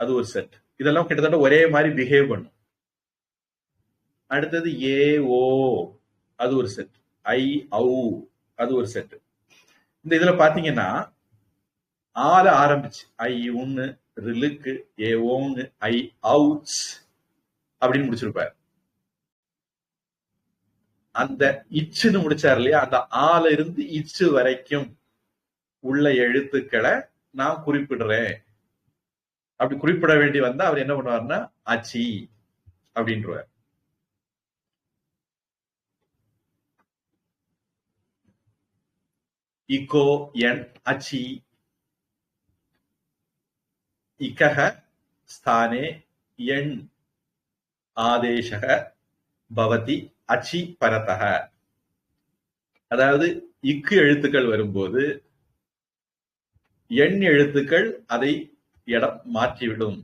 அது ஒரு செட். இதெல்லாம் கிட்டத்தட்ட ஒரே மாதிரி பிஹேவ் பண்ணும். அடுத்தது ஏ ஓ அது ஒரு செட், ஐ ஔ அது ஒரு செட். இந்த இதுல பாத்தீங்கன்னா ஆல ஆரம்பிச்சு ஐ உன்னு, ரிலுக்கு, ஏ ஓன்னு, ஐ அவுட்ஸ் அப்படின்னு முடிச்சிருப்பாரு. அந்த இச்சுன்னு முடிச்சாரு இல்லையா, அந்த ஆல இருந்து இச்சு வரைக்கும் உள்ள எழுத்துக்களை நான் குறிப்பிடுறேன். அப்படி குறிப்பிட வேண்டி வந்தா அவர் என்ன பண்ணுவாருன்னா அச்சி அப்படின்றார். இகோ என் அச்சி, இக்கஹ ஸ்தானே எண் ஆதேசக பவதி அச்சி பரதக. அதாவது இக்கு எழுத்துக்கள் வரும்போது எண் எழுத்துக்கள் அதை இடம் மாற்றிவிடும்,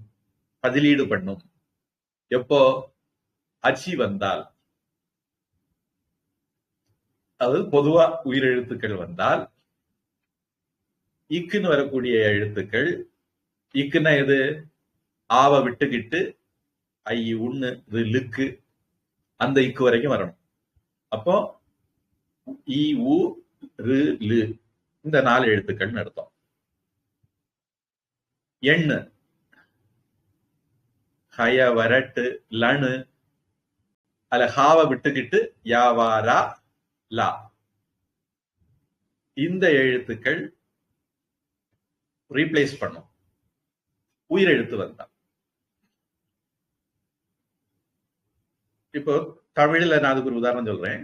பதிலீடு பண்ணும். எப்போ அச்சி வந்தால், அதாவது பொதுவா உயிரெழுத்துக்கள் வந்தால் இக்குன்னு வரக்கூடிய எழுத்துக்கள், இக்குன்னா எது, ஆவ விட்டுக்கிட்டு ஐ உன்னு லுக்கு அந்த இக்கு வரைக்கும் வரணும். அப்போ இ உ ரு லு இந்த 4 எழுத்துக்கள் அர்த்தம். எண்ணு ஹய வரட்டு லனு, அதுல ஹாவ விட்டுக்கிட்டு யாவாரா லா இந்த எழுத்துக்கள் ரீப்ளேஸ் பண்ணும் உயிரெழுத்து வந்தா. இப்போ தமிழ்ல நான் அதுக்கு ஒரு உதாரணம் சொல்றேன்.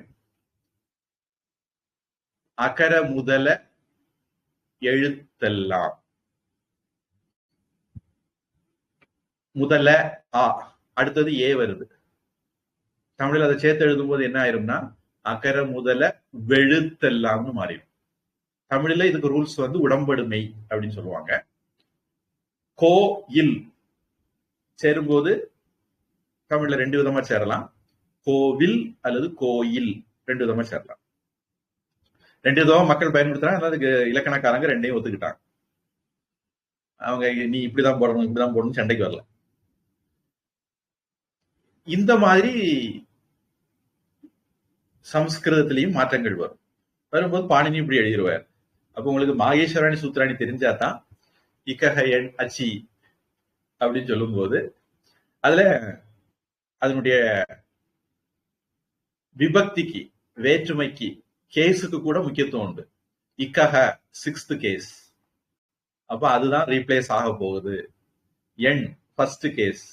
அகர முதல எழுத்தெல்லாம், முதல ஆ, அடுத்தது ஏ வருது. தமிழில் அதை சேர்த்து எழுதும் போது என்ன ஆயிரும்னா அகர முதல வெழுத்தெல்லாம்னு மாறிடும். தமிழ்ல இதுக்கு ரூல்ஸ் வந்து உடம்படுமை அப்படின்னு சொல்லுவாங்க. கோ இல் சேரும்போது தமிழ்ல 2 விதமா சேரலாம், கோவில் அல்லது கோயில் 2 விதமா சேரலாம். 2 விதமா மக்கள் பயன்படுத்துறாங்க. அதுக்கு இலக்கணக்காரங்க 2ஐயும் ஒத்துக்கிட்டாங்க. அவங்க நீ இப்படிதான் போடணும் இப்படிதான் போடணும் சண்டைக்கு வரல. இந்த மாதிரி சம்ஸ்கிருதத்திலையும் மாற்றங்கள் வரும். வரும்போது பாணினி இப்படி எழுதிடுவார். அப்ப உங்களுக்கு மாகேஸ்வராணி சூத்திராணி தெரிஞ்சாதான் இக்கஹ எண் அச்சி அப்படின்னு சொல்லும் போது அதுல அதனுடைய விபக்திக்கு, வேற்றுமைக்கு, கேஸுக்கு கூட முக்கியத்துவம் உண்டு. இக்கஹ 6th கேஸ், அப்ப அதுதான் ரீப்ளேஸ் ஆக போகுது. எண் 1st கேஸ்,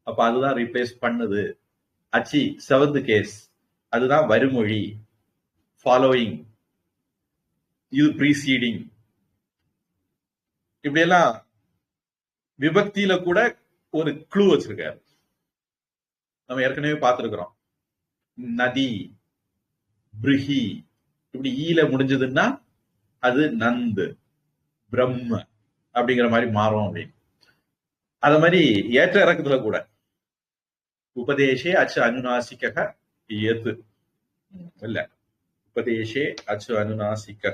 அப்ப அதுதான் ரீப்ளேஸ் பண்ணுது. அச்சி 7th கேஸ், அதுதான் வருமொழி, ஃபாலோயிங், இது ப்ரீசீடிங். இப்படியெல்லாம் விபக்தியில கூட ஒரு க்ளூ வச்சிருக்காரு. நம்ம ஏற்கனவே பார்த்திருக்கிறோம். நதி, பிருஹி இப்படி ஈல முடிஞ்சதுன்னா அது நந்து, பிரம்ம அப்படிங்கிற மாதிரி மாறும் அப்படின்னு. அத மாதிரி ஏற்ற இறக்கத்துல கூட உபதேசே அச்சு அனுநாசிக்க எது இல்ல, உபதேசே அச்சு அனுநாசிக்க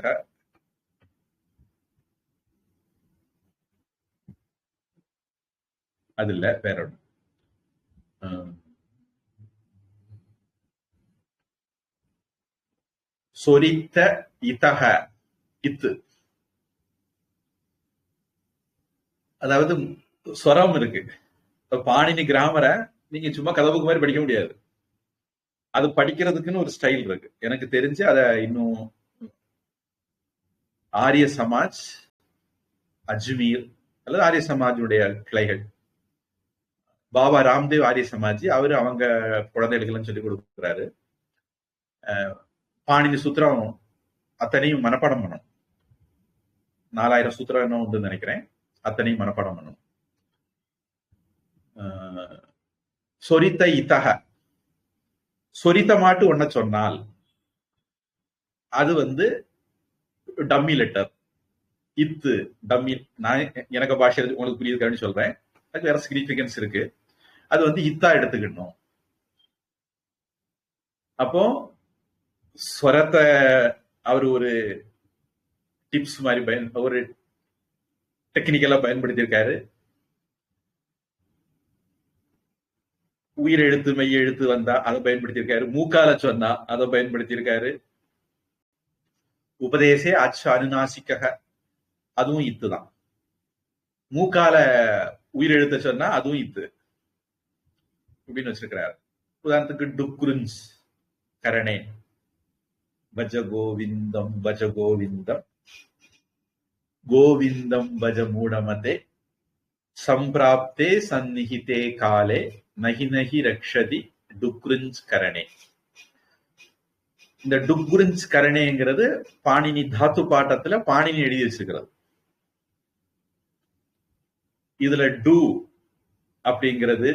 அது இல்ல, வேற ஒண்ணு. சொரித்த இத்தக இத்து, அதாவது ஸ்வரம் இருக்கு. பாணினி கிராமரை நீங்க சும்மா கதவுக்கு மாதிரி படிக்க முடியாது. அது படிக்கிறதுக்குன்னு ஒரு ஸ்டைல் இருக்கு. எனக்கு தெரிஞ்சு அத இன்னும் ஆரிய சமாஜ், அஜ்மீர் அல்லது ஆரிய சமாஜுடைய கிளைகள், பாபா ராம்தேவ் ஆரிய சமாஜி, அவரு அவங்க குழந்தைகளுக்கு சொல்லி கொடுக்குறாரு. பாணினி சூத்திரம் அத்தனையும் மனப்பாடம் பண்ணணும். 4000 சூத்திரம் என்ன உண்டு நினைக்கிறேன், அத்தனையும் மனப்பாடம் பண்ணணும். சொரித்த இத்தக சொரித்தமாட்டு ஒன்ன சொன்னால் அது வந்து டம்மி லெட்டர். இத்து டம்மி. நான் எனக்கு பாஷை உங்களுக்கு புரியுதுன்னு சொல்றேன். அது வேற சிக்னிபிகன்ஸ் இருக்கு. அது வந்து இத்தா எடுத்துக்கணும். அப்போ ஸ்வரத்தை அவர் ஒரு டிப்ஸ் மாதிரி ஒரு டெக்னிக்கலா பயன்படுத்தியிருக்காரு. உயிர் எழுத்து மெய் எழுத்து வந்தா அதை பயன்படுத்தியிருக்காரு. மூக்கால சொன்னா அதை பயன்படுத்தியிருக்காரு. உபதேசே அச்ச அனுநாசிக்க அதுவும் இத்துதான். மூக்கால உயிர் எழுத்த சொன்னா அதுவும் இத்து அப்படின்னு வச்சிருக்கிறாரு. உதாரணத்துக்கு டுக்குருன்ஸ் கரணே பஜ கோவிந்தம் பஜ கோவிந்தம் கோவிந்தம் பஜ மூடமதே சம்பிராப்தே சந்நிஹிதே காலே நகி நகி ரக்ஷதி டுக்ருஞ்ச் கரணே. இந்த டுக்ருஞ்ச் கரணேங்கிறது பாணினி தாத்து பாட்டத்துல பாணினி எழுதி வச்சிருக்கிறது. இதுல டு அப்படிங்கிறது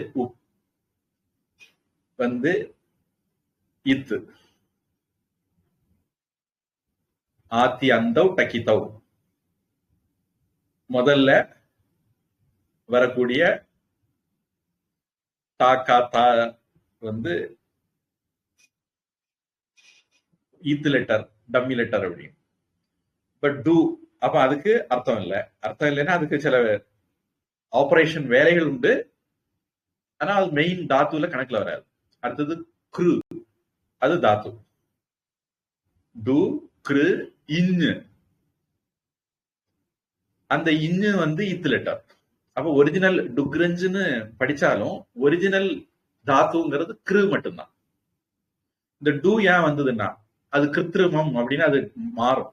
வந்து இத்து. ஆத்தி அந்தவ் டக்கித்தவ் முதல்ல வரக்கூடிய தாக்கா தா வந்து ஈத்து லெட்டர் டம்மி லெட்டர் அப்படின்னு. பட் டூ அப்ப அதுக்கு அர்த்தம் இல்லை. அர்த்தம் இல்லைன்னா அதுக்கு சில ஆபரேஷன் வேலைகள் உண்டு. ஆனா அது மெயின் தாத்துல கணக்குல வராது. அடுத்தது க்ரு, அது தாத்து. டு க்ரு இன்னு, அந்த இன்னு வந்து இத்து லெட்டர். அப்ப ஒரிஜினல் டுக்ரஞ்சுன்னு படிச்சாலும் ஒரிஜினல் தாத்துங்கிறது க்ரு மட்டும்தான். இந்த டூ ஏன் வந்ததுன்னா அது கிருத்திருமம் அப்படின்னு அது மாறும்.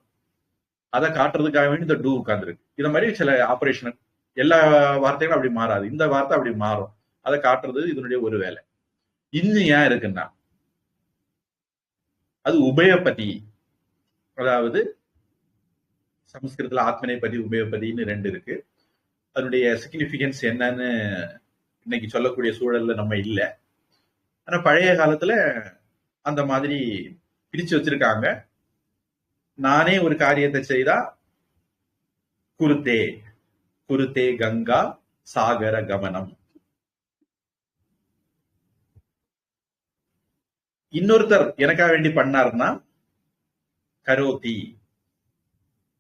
அதை காட்டுறதுக்காக வேண்டி இந்த டூ உட்கார்ந்துருக்கு. இத மாதிரி சில ஆபரேஷன் எல்லா வார்த்தைகளும் அப்படி மாறாது. இந்த வார்த்தை அப்படி மாறும். அதை காட்டுறது இதனுடைய ஒரு வேலை. இன்னும் ஏன் இருக்குன்னா அது உபயபதி. அதாவது சமஸ்கிருதத்துல ஆத்மநேபதி உபயபதினு ரெண்டு இருக்கு. அதனுடைய சிக்னிபிகன்ஸ் என்னன்னு இன்னைக்கு சொல்லக்கூடிய சூழல்ல நம்ம இல்லை. ஆனா பழைய காலத்துல அந்த மாதிரி பிரிச்சு வச்சிருக்காங்க. நானே ஒரு காரியத்தை செய்தா குருத்தே குருத்தே கங்கா சாகர கமனம். இன்னொருத்தர் எனக்காக வேண்டி பண்ணார்னா கரோதி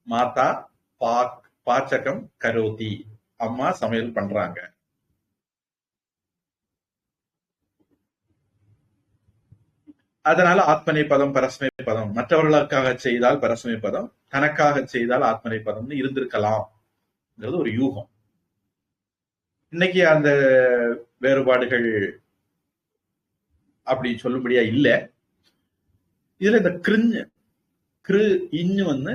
மாதா பாச்சகம் கரோதி, அம்மா சமையல் பண்றாங்க. அதனால ஆத்மனை பதம் பரஸ்மை பதம். மற்றவர்களுக்காக செய்தால் பரஸ்மை பதம், தனக்காக செய்தால் ஆத்மனை பதம்னு இருந்திருக்கலாம் ஒரு யூகம். இன்னைக்கு அந்த வேறுபாடுகள் அப்படி சொல்லும்படியா இல்ல. இதுல இந்த கிரு இன்னு வந்து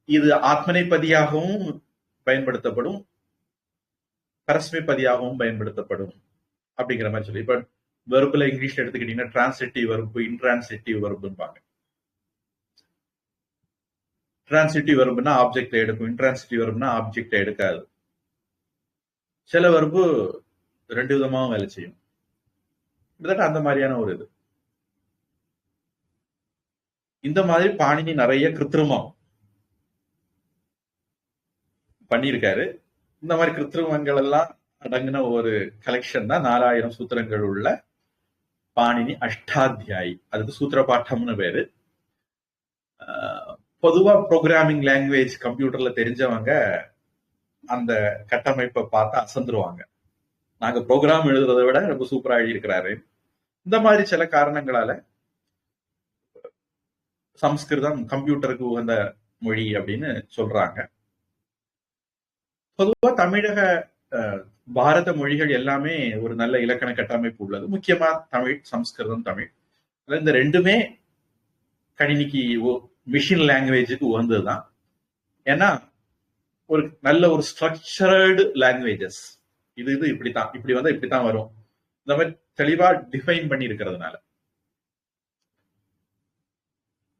இது ஆத்மனை பதியாகவும் பயன்படுத்தப்படும், பரஸ்மை பதியாகவும் பயன்படுத்தப்படும் அப்படிங்கிற மாதிரி சொல்லி. இப்ப வெர்புல இங்கிலீஷ்ல எடுத்துக்கிட்டீங்கன்னா டிரான்சிட்டிவ் வெர்பு, இன்ட்ரான்சிட்டிவ் வெர்பும்பாங்க. டிரான்சிட்டிவ் வெர்புனா ஆப்ஜெக்ட் எடுக்கும், இன்ட்ரான்சிட்டிவ் வெர்புனா ஆப்ஜெக்ட் எடுக்காது. சில வெர்பு ரெண்டு விதமாவும் வேலை செய்யும். அந்த மாதிரியான ஒரு இது. இந்த மாதிரி பாணினி நிறைய கிருத்திருமம் பண்ணியிருக்காரு. இந்த மாதிரி கிருத்திருமங்கள் எல்லாம் அடங்கின ஒரு கலெக்ஷன் தான் 4000 சூத்திரங்கள் உள்ள பாணினி அஷ்டாத்தியாயி. அதுக்கு சூத்திர பாட்டம்னு பேரு. பொதுவா ப்ரோக்ராமிங் லாங்குவேஜ் கம்ப்யூட்டர்ல தெரிஞ்சவங்க அந்த கட்டமைப்பை பார்த்து அசந்துருவாங்க. நாங்க ப்ரோக்ராம் எழுதுறதை விட ரொம்ப சூப்பரா எழுதியிருக்கிறாரு. இந்த மாதிரி சில காரணங்களால சம்ஸ்கிருதம் கம்ப்யூட்டருக்கு உகந்த மொழி அப்படின்னு சொல்றாங்க. பொதுவா தமிழக பாரத மொழிகள் எல்லாமே ஒரு நல்ல இலக்கண கட்டமைப்பு உள்ளது. முக்கியமா தமிழ், சம்ஸ்கிருதம், தமிழ். இந்த ரெண்டுமே கணினிக்கு மிஷின் லாங்குவேஜுக்கு உகந்ததுதான். ஏன்னா ஒரு நல்ல ஒரு ஸ்ட்ரக்சர்டு லாங்குவேஜஸ். இது இப்படித்தான், இப்படி வந்தா இப்படித்தான் வரும், இந்த மாதிரி தெளிவா டிஃபைன் பண்ணி இருக்கிறதுனால.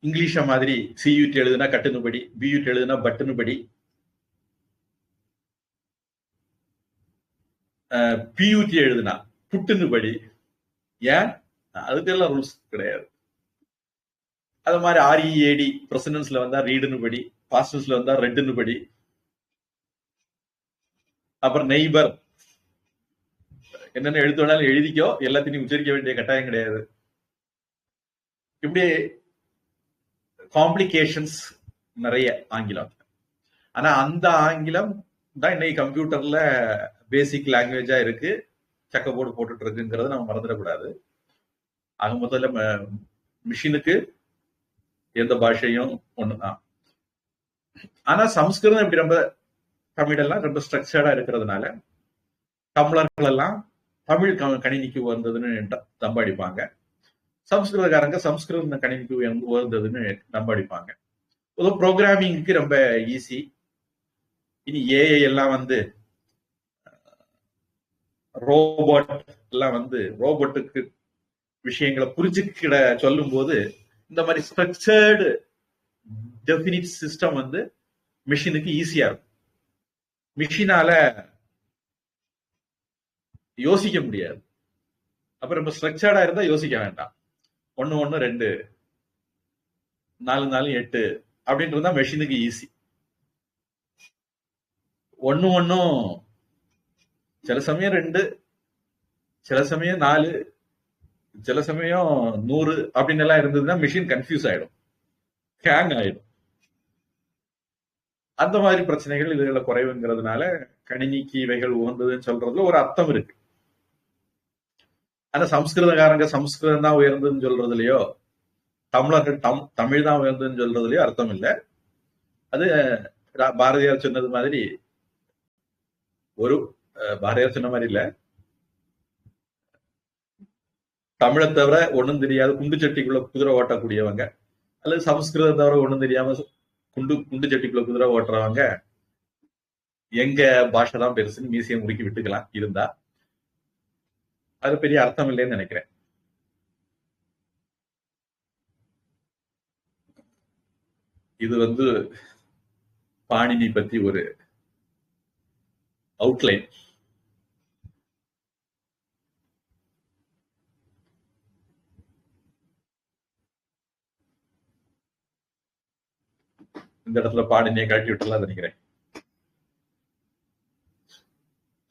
இங்கிலீஷ மாதிரி சியூடி எழுதுனா கட்டுனுபடி, பியூடி எழுதுனா பட்டுனுபடி, பியூடி எழுதுனா புட்டுனுபடி. ஏன் அதுக்கெல்லாம் ரூல்ஸ் கிடையாது. அது மாதிரி READ பிரசிடென்ஸ்ல வந்தா ரீடுன்னு படி, பாஸ்டன்ஸ்ல வந்தா ரெட்டுன்னு படி. அப்புறம் நெய்பர் என்னென்ன எழுத்து வேணாலும் எழுதிக்கோ, எல்லாத்தையும் உச்சரிக்க வேண்டிய கட்டாயம் கிடையாது. இப்படி காம்ப்ளிகேஷன்ஸ் நிறைய ஆங்கிலம். ஆனா அந்த ஆங்கிலம் தான் இன்னைக்கு கம்ப்யூட்டர்ல பேசிக் லாங்குவேஜா இருக்கு, சக்க போர்டு போட்டுட்டு இருக்குங்கிறத நம்ம மறந்துடக்கூடாது. ஆக முதல்ல மிஷினுக்கு எந்த பாஷையும் ஒண்ணுதான். ஆனா சம்ஸ்கிருதம் இப்படி ரொம்ப தமிழெல்லாம் ரொம்ப ஸ்ட்ரக்சர்டா இருக்கிறதுனால தமிழர்கள் எல்லாம் தமிழ் கணினிக்கு வந்ததுன்னு தம்பாடிப்பாங்க. சம்ஸ்கிருதக்காரங்க சம்ஸ்கிருதம் கணினிக்கு வந்ததுன்னு நம்பாடிப்பாங்க. பொதுவாக ப்ரோக்ராமிங்க்கு ரொம்ப ஈஸி. இனி ஏஐ எல்லாம் வந்து ரோபோட் எல்லாம் வந்து ரோபோட்டுக்கு விஷயங்களை புரிஞ்சுக்கிட சொல்லும் போது இந்த மாதிரி ஸ்ட்ரக்சர்டு டெஃபினிட் சிஸ்டம் வந்து மிஷினுக்கு ஈஸியா இருக்கும். மிஷினால யோசிக்க முடியாது. அப்ப ரொம்ப ஸ்ட்ரக்சர்டா இருந்தா யோசிக்க வேண்டாம். 1 1 2 4 4 8 அப்படின்றது தான் மெஷினுக்கு ஈஸி. 1 1 சில சமயம் 2, சில சமயம் 4, சில சமயம் 100 அப்படின்னு எல்லாம் இருந்ததுன்னா மிஷின் கன்ஃபியூஸ் ஆயிடும், ஹேங் ஆயிடும். அந்த மாதிரி பிரச்சனைகள் இதுகளை குறைவுங்கிறதுனால கணினிக்கு இவைகள் உகந்ததுன்னு சொல்றதுல ஒரு அர்த்தம் இருக்கு. ஆனா சம்ஸ்கிருதக்காரங்க சம்ஸ்கிருதம் தான் உயர்ந்ததுன்னு சொல்றதுலயோ, தமிழர்கள் தமிழ் தான் உயர்ந்ததுன்னு சொல்றதுலயோ அர்த்தம் இல்லை. அது பாரதியார் சொன்னது மாதிரி, ஒரு பாரதியார் சொன்ன மாதிரி இல்ல, தமிழை தவிர ஒண்ணும் தெரியாது குண்டு சட்டிக்குள்ள குதிரை ஓட்டக்கூடியவங்க, அல்லது சமஸ்கிருதம் தவிர ஒண்ணும் தெரியாம குண்டு சட்டிக்குள்ள குதிரை ஓட்டுறவங்க எங்க பாஷை தான் பெருசுன்னு மீசியை முறுக்கி விட்டுக்கலாம் இருந்தா. அது பெரிய அர்த்தம் இல்லைன்னு நினைக்கிறேன். இது வந்து பாணினி பத்தி ஒரு அவுட்லைன். இந்த இடத்துல பாணினியை கழட்டி விட்டுலாம் நினைக்கிறேன்.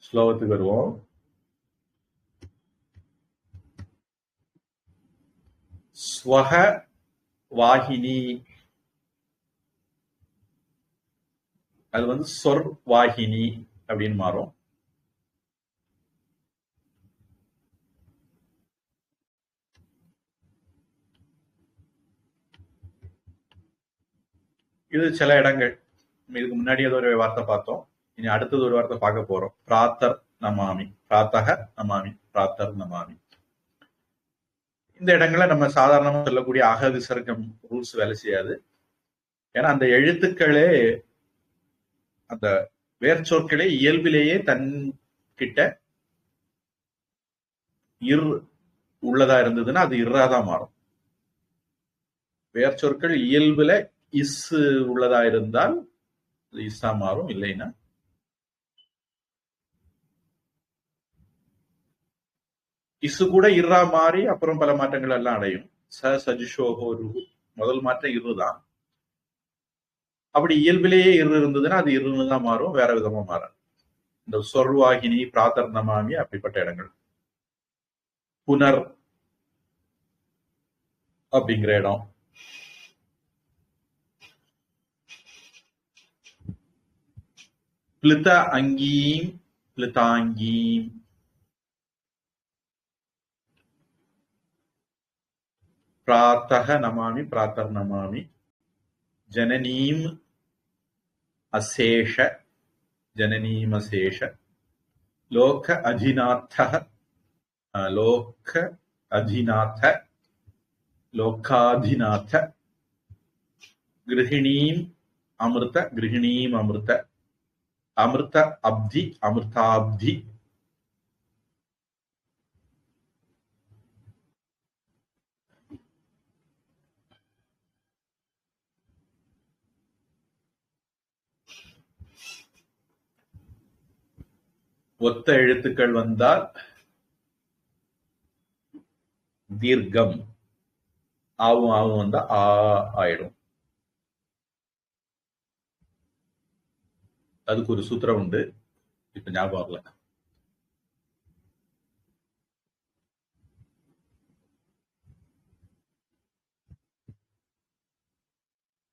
ஸ்லோகத்துக்கு வருவோம். ஸ்வஹ வாகினி, அது வந்து சொர் வாகினி அப்படின்னு மாறும். இது சில இடங்கள், இதுக்கு முன்னாடி ஏதோ ஒரு வார்த்தை பார்த்தோம், இனி அடுத்தது ஒரு வார்த்தை பார்க்க போறோம். பிராத்தர் நமாமி, பிராத்தக நமாமி, பிராத்தர் நமாமி. இந்த இடங்களை நம்ம சாதாரணமா சொல்லக்கூடிய அக விசர்க்கம் ரூல்ஸ் வேலை செய்யாது. ஏன்னா அந்த எழுத்துக்களே, அந்த வேர்ச்சொற்களே இயல்பிலேயே தன் கிட்ட இர் உள்ளதா இருந்ததுன்னா அது இர்ராதான் மாறும். வேர்ச்சொற்கள் இயல்புல இஸ் உள்ளதா இருந்தால் அது இஸ்ஸா மாறும், இல்லைன்னா இசு கூட இர்ரா மாறி அப்புறம் பல மாற்றங்கள் எல்லாம் அடையும். சஜிஷோகோ முதல் மாற்றம் இருதான். அப்படி இயல்பிலேயே இரு இருந்ததுன்னா அது இருன்னு தான் மாறும், வேற விதமா மாறும். இந்த சொர்வாகினி, பிராத்தர் நமாமி அப்படிப்பட்ட இடங்கள். புனர் அப்படிங்கிற இடம், பிளித அங்கீம், பிளிதாங்கீம், பிராத்தக நமாமி, பிராத்தர் நமாமி, ஜனனீம் அசேஷ, ஜனனீம் அசேஷ, லோக அதிநாத்த, லோக அதிநாத, லோகாதிநாத, கிருஹிணீம் அமிர்த, கிருஹிணீம் அமிர்த, அமிர்த அப்தி, அமிர்தாப்தி, ஒத்த எழுத்துக்கள் வந்தால் தீர்க்கம். ஆவும் ஆவும் வந்தா ஆ ஆயிடும். அதுக்கு ஒரு சூத்திரம் உண்டு, இப்ப ஞாபகம் வரல.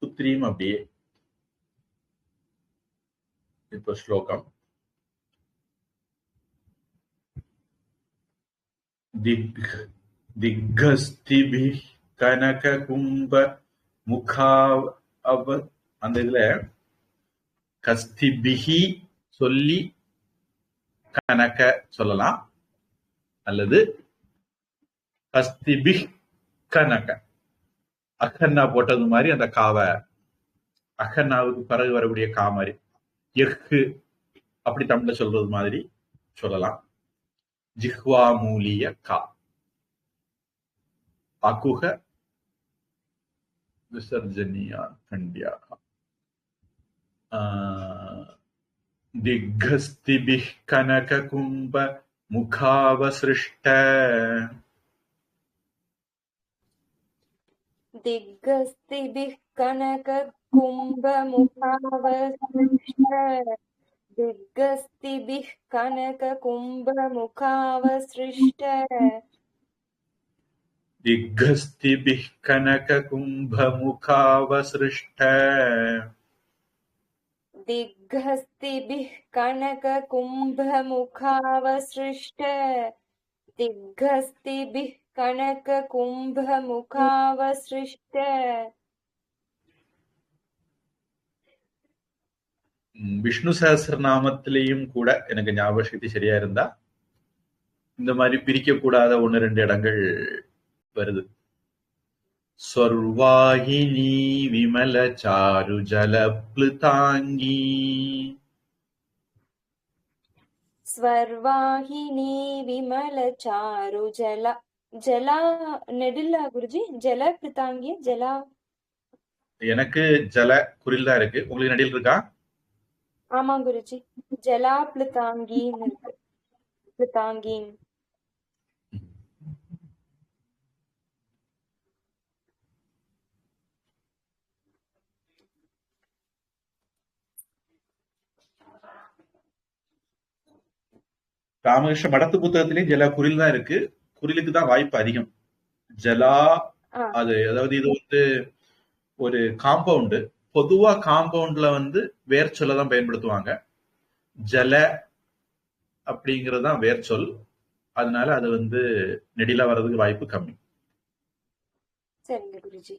புத்திரியும் அப்படியே. இப்ப ஸ்லோகம். திக்கஸ்திபிஹ் கனக கும்ப முகாவ. அந்த இதுல கஸ்திபிஹி சொல்லி கனக சொல்லலாம், அல்லது கஸ்திபிஹ் கனக அகன்னா போட்டது மாதிரி அந்த காவ அகன்னாவுக்கு பிறகு வரக்கூடிய கா மாதிரி எஃகு அப்படி தமிழ்ல சொல்றது மாதிரி சொல்லலாம். ஜிஹ்வா மூலிய கா அகுக விசர்ஜனியா கண்டியா. திக்கஸ்திபிஹ் கனக கும்ப முகாவசிருஷ்ட. திக்கஸ்திபிஹ் கனக கும்ப முகாவசிருஷ்ட. திக்கஸ்திபிஹ் கனக கும்ப முகாவசிருஷ்ட. திக்கஸ்திபிஹ் கனக கும்ப முகாவசிருஷ்ட. திக்கஸ்திபிஹ் கனக கும்ப முகாவசிருஷ்ட. திக்கஸ்திபிஹ் கனக கும்ப முகாவசிருஷ்ட. விஷ்ணு சஹஸ்ரநாமத்திலையும் கூட எனக்கு ஞாபக சக்தி சரியா இருந்தா இந்த மாதிரி பிரிக்க கூடாத 1-2 இடங்கள் வருது. ஸ்வர்வாஹினி விமல சாரு ஜல ப்ளுதாங்கி. ஸ்வர்வாஹினி விமல சாரு ஜலா. ஜலா நெடில்லா குருஜி? ஜல பிரித்தாங்கி ஜலா. எனக்கு ஜல குறில் தான் இருக்கு, உங்களுக்கு நடில் இருக்கா? ஆமா குருஜி, ஜலா பிளித்தாங்கின்னு இருக்கு. பிளித்தாங்கி. ராமகிருஷ்ண மடத்து புத்தகத்திலேயும் ஜலா குறில் தான் இருக்கு, குறிலுக்கு தான் வாய்ப்பு அதிகம். ஜலா அது அதாவது இது வந்து ஒரு காம்பவுண்டு. பொதுவா காம்பவுண்ட்ல வந்து வேர் சொல்ல தான் பயன்படுத்துவாங்க. ஜல அப்படிங்கிறது தான் வேர் சொல், அதனால அது வந்து நெடிலா வர்றதுக்கு வாய்ப்பு கம்மி. சரிங்க குருஜி.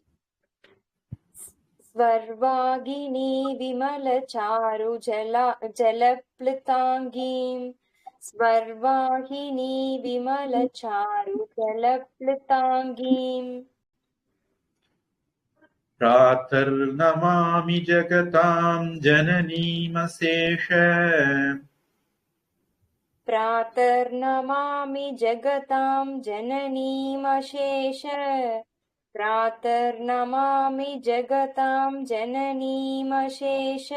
ஸ்வர்வாகினி விமல சாரு ஜலா ஜல பிளித்தாங்கீம். ஸ்வர்வாகினி விமல சாரு ஜல பிளித்தாங்கீம். प्रातर्नमामि जगतां जननीमशेष. प्रातर्नमामि जगतां जननीमशेष. प्रातर्नमामि जगतां जननीमशेष.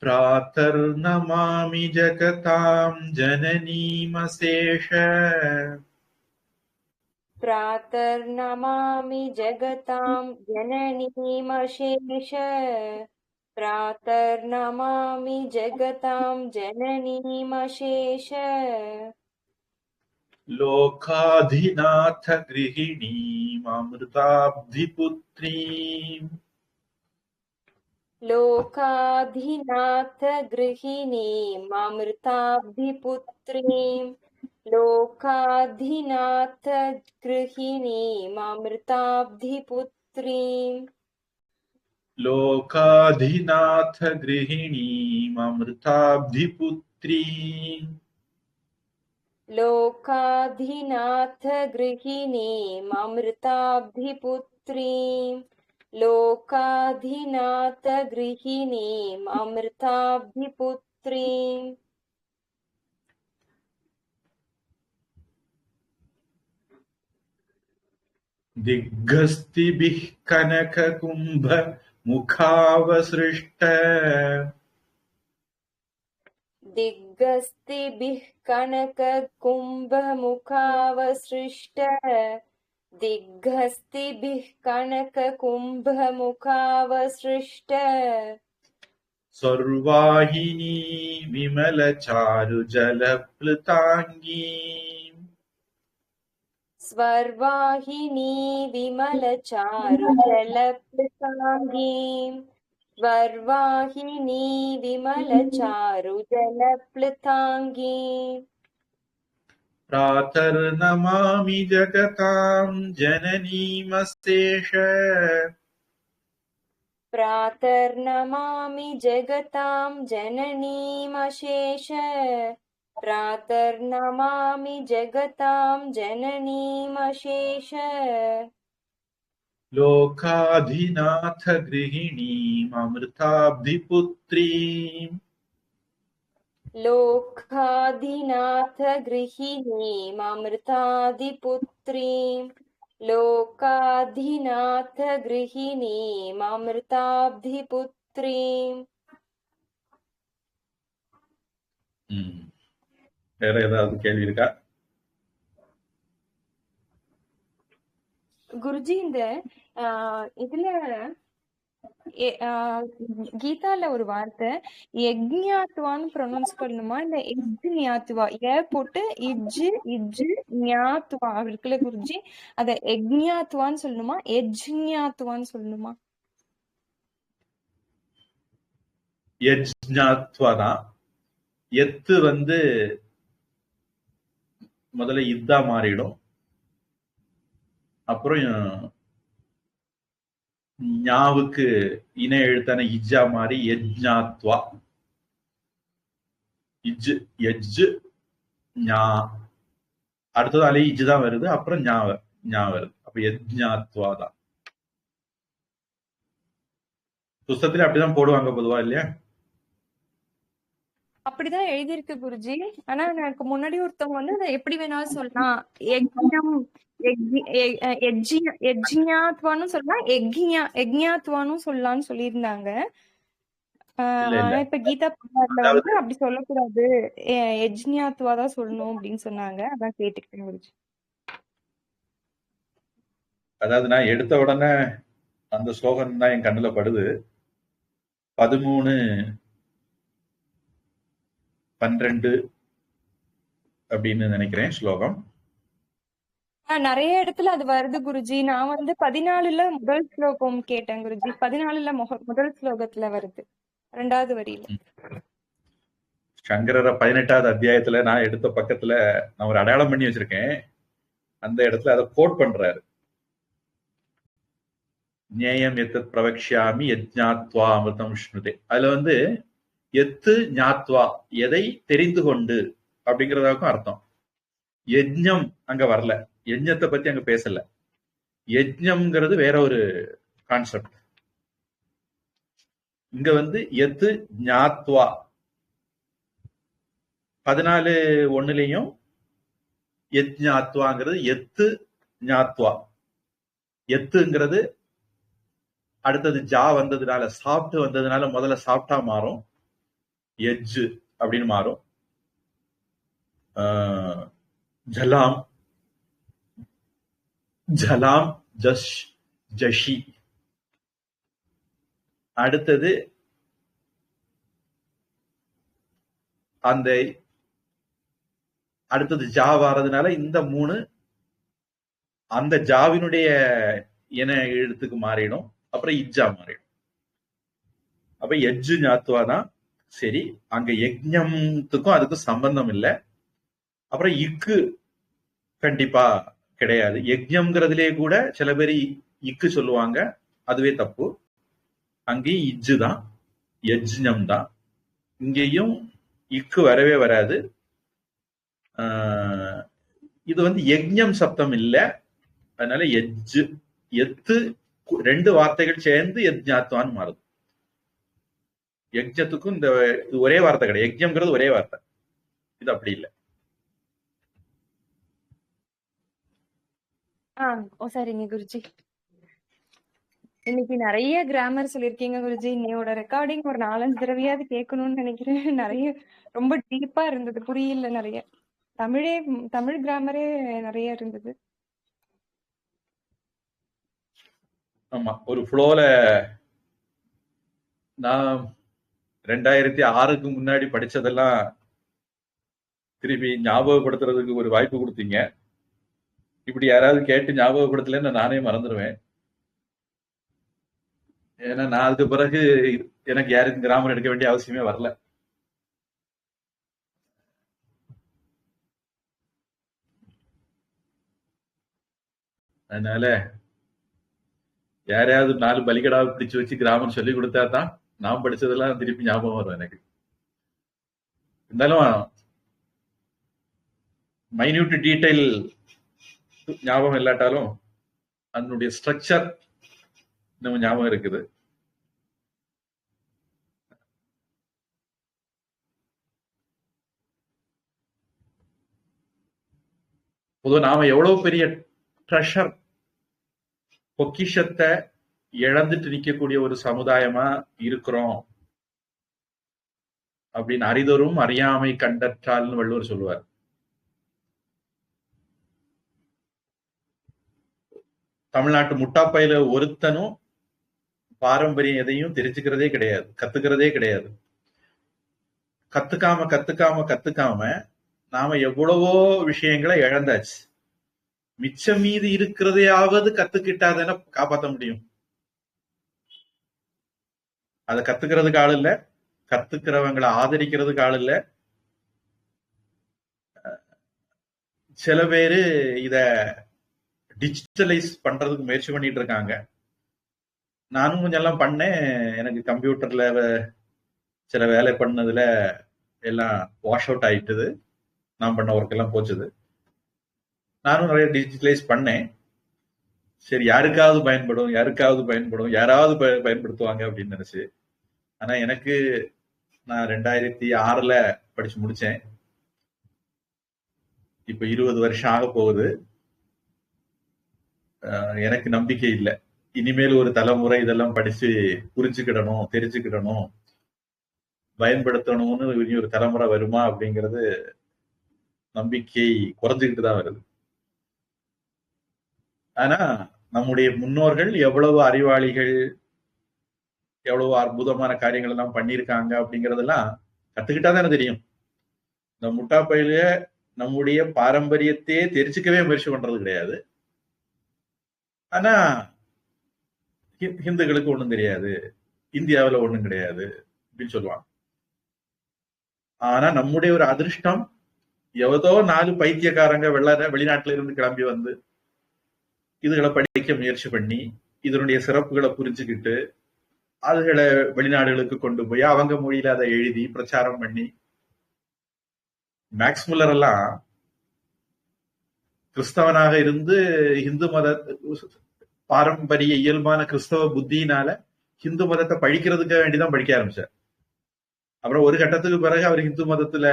प्रातर्नमामि जगतां जननीमशेष. प्रातर्नमामि जगतां जननीमशेष. प्रातर्नमामि जगतां जननीमशेष. लोकाधिनाथ गृहिणीममृताब्धिपुत्रीम्. लोकाधिनाथ गृहिणीममृताब्धिपुत्रीम्. लोकाधिनाथ गृहिणीममृताब्धिपुत्रीम्. लोकाधिनाथ गृहिणीममृताब्धिपुत्रीम्. लोकाधिनाथ गृहिणीममृताब्धिपुत्रीम्. लोकाधिनाथ गृहिणीममृताब्धिपुत्रीम्. दिग्गस्तिभिः कनककुम्भ मुखावसृष्ट. दिग्गस्तिभिः कनककुम्भमुखावसृष्ट दिग्गस्तिभिः कनककुम्भमुखावसृष्ट सर्वाहिनी विमलचारुजलप्लुताङ्गी स्वर्वाहिनी विमलचारुजलप्लुताङ्गीं स्वर्वाहिनी विमलचारुजलप्लुताङ्गीं प्रातर्नमामि जगतां जननीमशेष प्रातर्नमामि जगतां जननीमशेष प्रातर्नमामि जगतां जननीमशेष लोकाधिनाथ गृहिणीममृताब्धिपुत्रीम् लोकाधिनाथ गृहिणीममृताधिपुत्रीं लोकाधिनाथ गृहिणीममृताब्धिपुत्रीं வேற ஏதாவது கேள்வி இருக்கா? குருஜி இந்த இதுல கீதால ஒரு வார்த்தை யக்ஞாத்வான்னு ப்ரொனவுன்ஸ் பண்ணணுமா இல்ல எஜ் ஞாத்வா ஏ போட்டு இஜ் ஞாத்வா இருக்குல்ல குருஜி அத யக்ஞாத்வான்னு சொல்லணுமா எஜ்ஞாத்வான்னு சொல்லணுமா? யஜ்ஞாத்வா தான். எத்து வந்து முதல்ல இதா மாறிடும். அப்புறம் ஞாவுக்கு இணை எழுத்தான இஜ்ஜா மாறி யஜ்ஞாத்வா. இஜ் எஜ் ஞா அடுத்தது அலை இஜ் தான் வருது. அப்புறம் ஞா வருது. அப்ப யஜ்ஞாத்வா தான். புஸ்தகத்துல அப்படிதான் போடுவாங்க பொதுவா இல்லையா? அப்படிதான் எழுதியிருக்கு குருஜி. ஆனா எனக்கு முன்னாடி ஒருத்தவங்க வந்து அதை எப்படி வேணாலும் சொல்லலாம், யஜ்ஞாத்வான்னு சொல்லலாம், யஜ்ஞாத்வான்னு சொல்லலாம்னு சொல்லியிருந்தாங்க. ஆனா இப்ப கீதா பாடல வந்து அப்படி சொல்லக்கூடாது, யஜ்ஞாத்வா தான் சொல்லணும் அப்படின்னு சொன்னாங்க. அதான் கேட்டுக்கிட்டேன் குருஜி. அதாவது நான் எடுத்த உடனே அந்த ஸ்லோகம் தான் என் கண்ணுல படுது. 13:12 அப்படின்னு நினைக்கிறேன் ஸ்லோகம். நிறைய இடத்துல அது வருது குருஜி. நான் வந்து 14ல முதல் ஸ்லோகம் கேட்டேன் குருஜி. 14ல முதல் ஸ்லோகத்துல வருது, 2வது வரியில. சங்கரர 18வது அத்தியாயத்துல நான் எடுத்த பக்கத்துல நான் ஒரு அடையாளம் பண்ணி வச்சிருக்கேன். அந்த இடத்துல அதை கோட் பண்றாரு. ஞேயம் எத்தத் பிரவக்ஷாமி யஜ்ஞாத்வா அமிர்தம் ஸ்னுதே. அதுல வந்து எத்து ஞாத்வா எதை தெரிந்து கொண்டு அப்படிங்கறதாக்கும் அர்த்தம். யஜ்ஞம் அங்க வரல, யஜ்ஞத்தை பத்தி அங்க பேசல. யஜ்ஞம்ங்கிறது வேற ஒரு கான்செப்ட். இங்க வந்து எத்து ஞாத்வா 14:1 யஜ்ஞாத்வாங்கிறது எத்து ஞாத்வா. எத்துங்கிறது அடுத்தது ஜா வந்ததுனால, சாப்பிட்டு வந்ததுனால முதல்ல சாப்பிட்டா மாறும், எஜ் அப்படின்னு மாறும். ஜலாம் ஜலாம் ஜஷ் ஜஷி. அடுத்தது அந்த அடுத்தது ஜா வாரதுனால இந்த 3 அந்த ஜாவினுடைய இன எழுத்துக்கு மாறிடும். அப்புறம் இஜ்ஜா மாறிடும். அப்ப எஜ்ஜு ஞாத்துவா தான் சரி. அங்க யஜ்ஞத்துக்கும் அதுக்கும் சம்பந்தம் இல்லை. அப்புறம் இக்கு கண்டிப்பா கிடையாது. யஜ்ஞம்ங்கிறதுலே கூட சில பேர் இக்கு சொல்லுவாங்க, அதுவே தப்பு. அங்கேயும் இஜ்ஜு தான், யஜ்ஞம் தான். இங்கேயும் இக்கு வரவே வராது. இது வந்து யஜ்ஞம் சப்தம் இல்லை. அதனால எஜ்ஜு எத்து 2 வார்த்தைகள் சேர்ந்து யஜ்ஞாத்வான்னு மாறுது. யஜ்ஞத்துக்கும் இந்த ஒரே வார்த்தை கிடையாது. யஜ்ஞம்ங்கிறது ஒரே வார்த்தை, இது அப்படி இல்லை. சரிங்க குருஜி. இன்னைக்கு நிறைய கிராமர் சொல்லியிருக்கீங்க குருஜி. இன்னையோட ரெக்கார்டிங் ஒரு 4-5 தடவையாவது கேட்கணும்னு நினைக்கிறேன். நிறைய ரொம்ப டீப்பா இருந்தது, புரியல நிறைய. தமிழ் கிராமரே நிறைய இருந்தது. ஆமா, ஒரு ஃப்ளோல நான் 2006க்கு முன்னாடி படிச்சதெல்லாம் திருப்பி ஞாபகப்படுத்துறதுக்கு ஒரு வாய்ப்பு கொடுத்தீங்க. இப்படி யாராவது கேட்டு ஞாபகப்படுத்தலன்னு நானே மறந்துடுவேன். ஏன்னா நான் அதுக்கு பிறகு எனக்கு யாருக்கும் கிராமர் எடுக்க வேண்டிய அவசியமே வரல. அதனால யாரையாவது 4 பலிகடாவை பிடிச்சு வச்சு கிராமர் சொல்லி கொடுத்தா தான் நான் படிச்சதெல்லாம் திருப்பி ஞாபகம் வரும் எனக்கு. இருந்தாலும் மைன்யூட் டீடைல் ஞாபகம் இல்லாட்டாலும் அதனுடைய ஸ்ட்ரக்சர் நம்ம ஞாபகம் இருக்குது. பொதுவாக நாம எவ்வளவு பெரிய ட்ரெஷர் பொக்கிஷத்தை இழந்துட்டு நிக்கக்கூடிய ஒரு சமுதாயமா இருக்கிறோம் அப்படின்னு அறிதொரும் அறியாமை கண்டற்றால்னு வள்ளுவர் சொல்லுவார். தமிழ்நாட்டு முட்டாப்பையில ஒருத்தனும் பாரம்பரியம் எதையும் தெரிஞ்சுக்கிறதே கிடையாது, கத்துக்கிறதே கிடையாது. கத்துக்காம கத்துக்காம கத்துக்காம நாம எவ்வளவோ விஷயங்களை இழந்தாச்சு. மிச்சம் மீதி இருக்கிறதையாவது கத்துக்கிட்டாதானே காப்பாற்ற முடியும். அதை கத்துக்கிறதுக்கு ஆள் இல்ல, கத்துக்கிறவங்களை ஆதரிக்கிறதுக்கு ஆள் இல்ல. சில பேரு இத டிஜிட்டலைஸ் பண்றதுக்கு முயற்சி பண்ணிட்டு இருக்காங்க. நானும் கொஞ்சம் எல்லாம் பண்ணேன். எனக்கு கம்ப்யூட்டர்ல சில வேலை பண்ணதுல எல்லாம் வாஷ் அவுட் ஆயிட்டுது. நான் பண்ண ஒர்க் எல்லாம் போச்சுது. நானும் நிறைய டிஜிட்டலைஸ் பண்ணேன். சரி, யாருக்காவது பயன்படும் யாராவது பயன்படுத்துவாங்க அப்படின்னு நினைச்சு. ஆனா எனக்கு நான் 2006ல படிச்சு முடிச்சேன். இப்ப 20 வருஷம் ஆக போகுது. எனக்கு நம்பிக்கை இல்லை. இனிமேல் ஒரு தலைமுறை இதெல்லாம் படிச்சு புரிஞ்சுக்கிடணும், தெரிஞ்சுக்கிடணும், பயன்படுத்தணும்னு இனி ஒரு தலைமுறை வருமா அப்படிங்கிறது நம்பிக்கை குறைஞ்சுக்கிட்டு தான் வருது. ஆனா நம்முடைய முன்னோர்கள் எவ்வளவு அறிவாளிகள், எவ்வளவு அற்புதமான காரியங்கள் எல்லாம் பண்ணியிருக்காங்க அப்படிங்கறதெல்லாம் கத்துக்கிட்டா தானே தெரியும். இந்த முட்டாப்பையில நம்முடைய பாரம்பரியத்தையே தெரிஞ்சுக்கவே முயற்சி பண்றது கிடையாது. ஆனா ஹிந்துக்களுக்கு ஒண்ணும் தெரியாது, இந்தியாவில் ஒண்ணும் கிடையாது அப்படின்னு சொல்லுவாங்க. ஆனா நம்முடைய ஒரு அதிர்ஷ்டம், எவதோ 4 பைத்தியக்காரங்க வெளிநாட்டுல இருந்து கிளம்பி வந்து இதுகளை படிக்க முயற்சி பண்ணி இதனுடைய சிறப்புகளை புரிஞ்சுக்கிட்டு அதுகளை வெளிநாடுகளுக்கு கொண்டு போய் அவங்க மொழியில அதை எழுதி பிரச்சாரம் பண்ணி, மேக்ஸ் முல்லர் எல்லாம் கிறிஸ்தவனாக இருந்து இந்து மத பாரம்பரிய இயல்பான கிறிஸ்தவ புத்தியினால ஹிந்து மதத்தை பழிக்கிறதுக்கு வேண்டிதான் படிக்க ஆரம்பிச்சார். அப்புறம் ஒரு கட்டத்துக்கு பிறகு அவர் ஹிந்து மதத்துல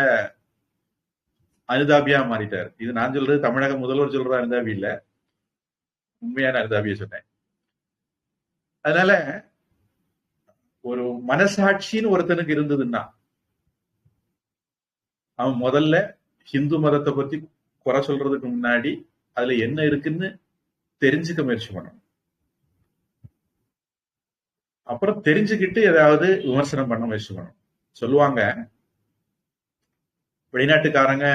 அனுதாபியா மாறிட்டார். இது நான் சொல்றது தமிழக முதல்வர் சொல்ற அனுதாபி இல்ல, உண்மையான அனுதாபிய சொன்னேன். அதனால ஒரு மனசாட்சின்னு ஒருத்தனுக்கு இருந்ததுன்னா அவன் முதல்ல ஹிந்து மதத்தை பத்தி குறை சொல்றதுக்கு முன்னாடி அதுல என்ன இருக்குன்னு தெரிஞ்சுக்க முயற்சி பண்ணணும். அப்புறம் தெரிஞ்சுக்கிட்டு ஏதாவது விமர்சனம் பண்ண முயற்சி பண்ணணும். சொல்லுவாங்க, வெளிநாட்டுக்காரங்க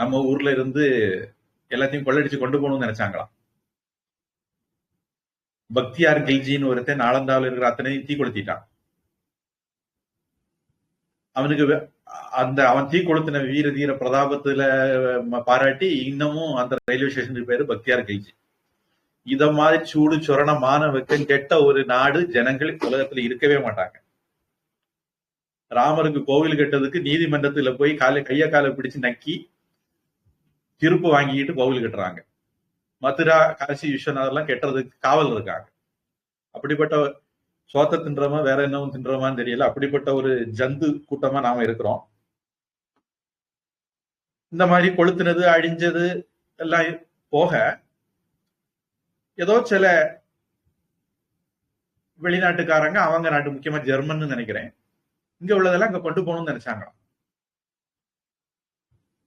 நம்ம ஊர்ல இருந்து எல்லாத்தையும் கொள்ளடிச்சு கொண்டு போகணும்னு நினைச்சாங்களாம். பக்தியார் கில்ஜின்னு ஒருத்தன் நாளந்தாவில் இருக்கிற அத்தனையும் தீ கொளுத்திட்டான். அவனுக்கு அவன் தீ கொளுத்தின வீர தீர பிரதாபத்துல பாராட்டி இன்னமும் அந்த ரயில்வே ஸ்டேஷனுக்கு பேரு பக்தியார் கில்ஜி. இத மாதிரி சூடு சொரண மான வெக்கம் கெட்ட ஒரு நாடு ஜனங்கள் உலகத்துல இருக்கவே மாட்டாங்க. ராமருக்கு கோவில் கட்டதுக்கு நீதிமன்றத்துல போய் கைய காலை பிடிச்சு நக்கி திருப்பு வாங்கிட்டு கோவில் கட்டுறாங்க. மதுரா, காசி விஸ்வநாதர்லாம் கெட்டுறதுக்கு காவல் இருக்காங்க. அப்படிப்பட்ட சோத்த தின்றமா வேற என்னவும் தின்றமான்னு தெரியல, அப்படிப்பட்ட ஒரு ஜந்து கூட்டமா நாம இருக்கிறோம். இந்த மாதிரி கொளுத்துனது அழிஞ்சது எல்லாம் போக ஏதோ சில வெளிநாட்டுக்காரங்க அவங்க நாட்டு, முக்கியமா ஜெர்மன் நினைக்கிறேன், இங்க உள்ளதெல்லாம் அங்க கொண்டு போகணும்னு நினைச்சாங்க.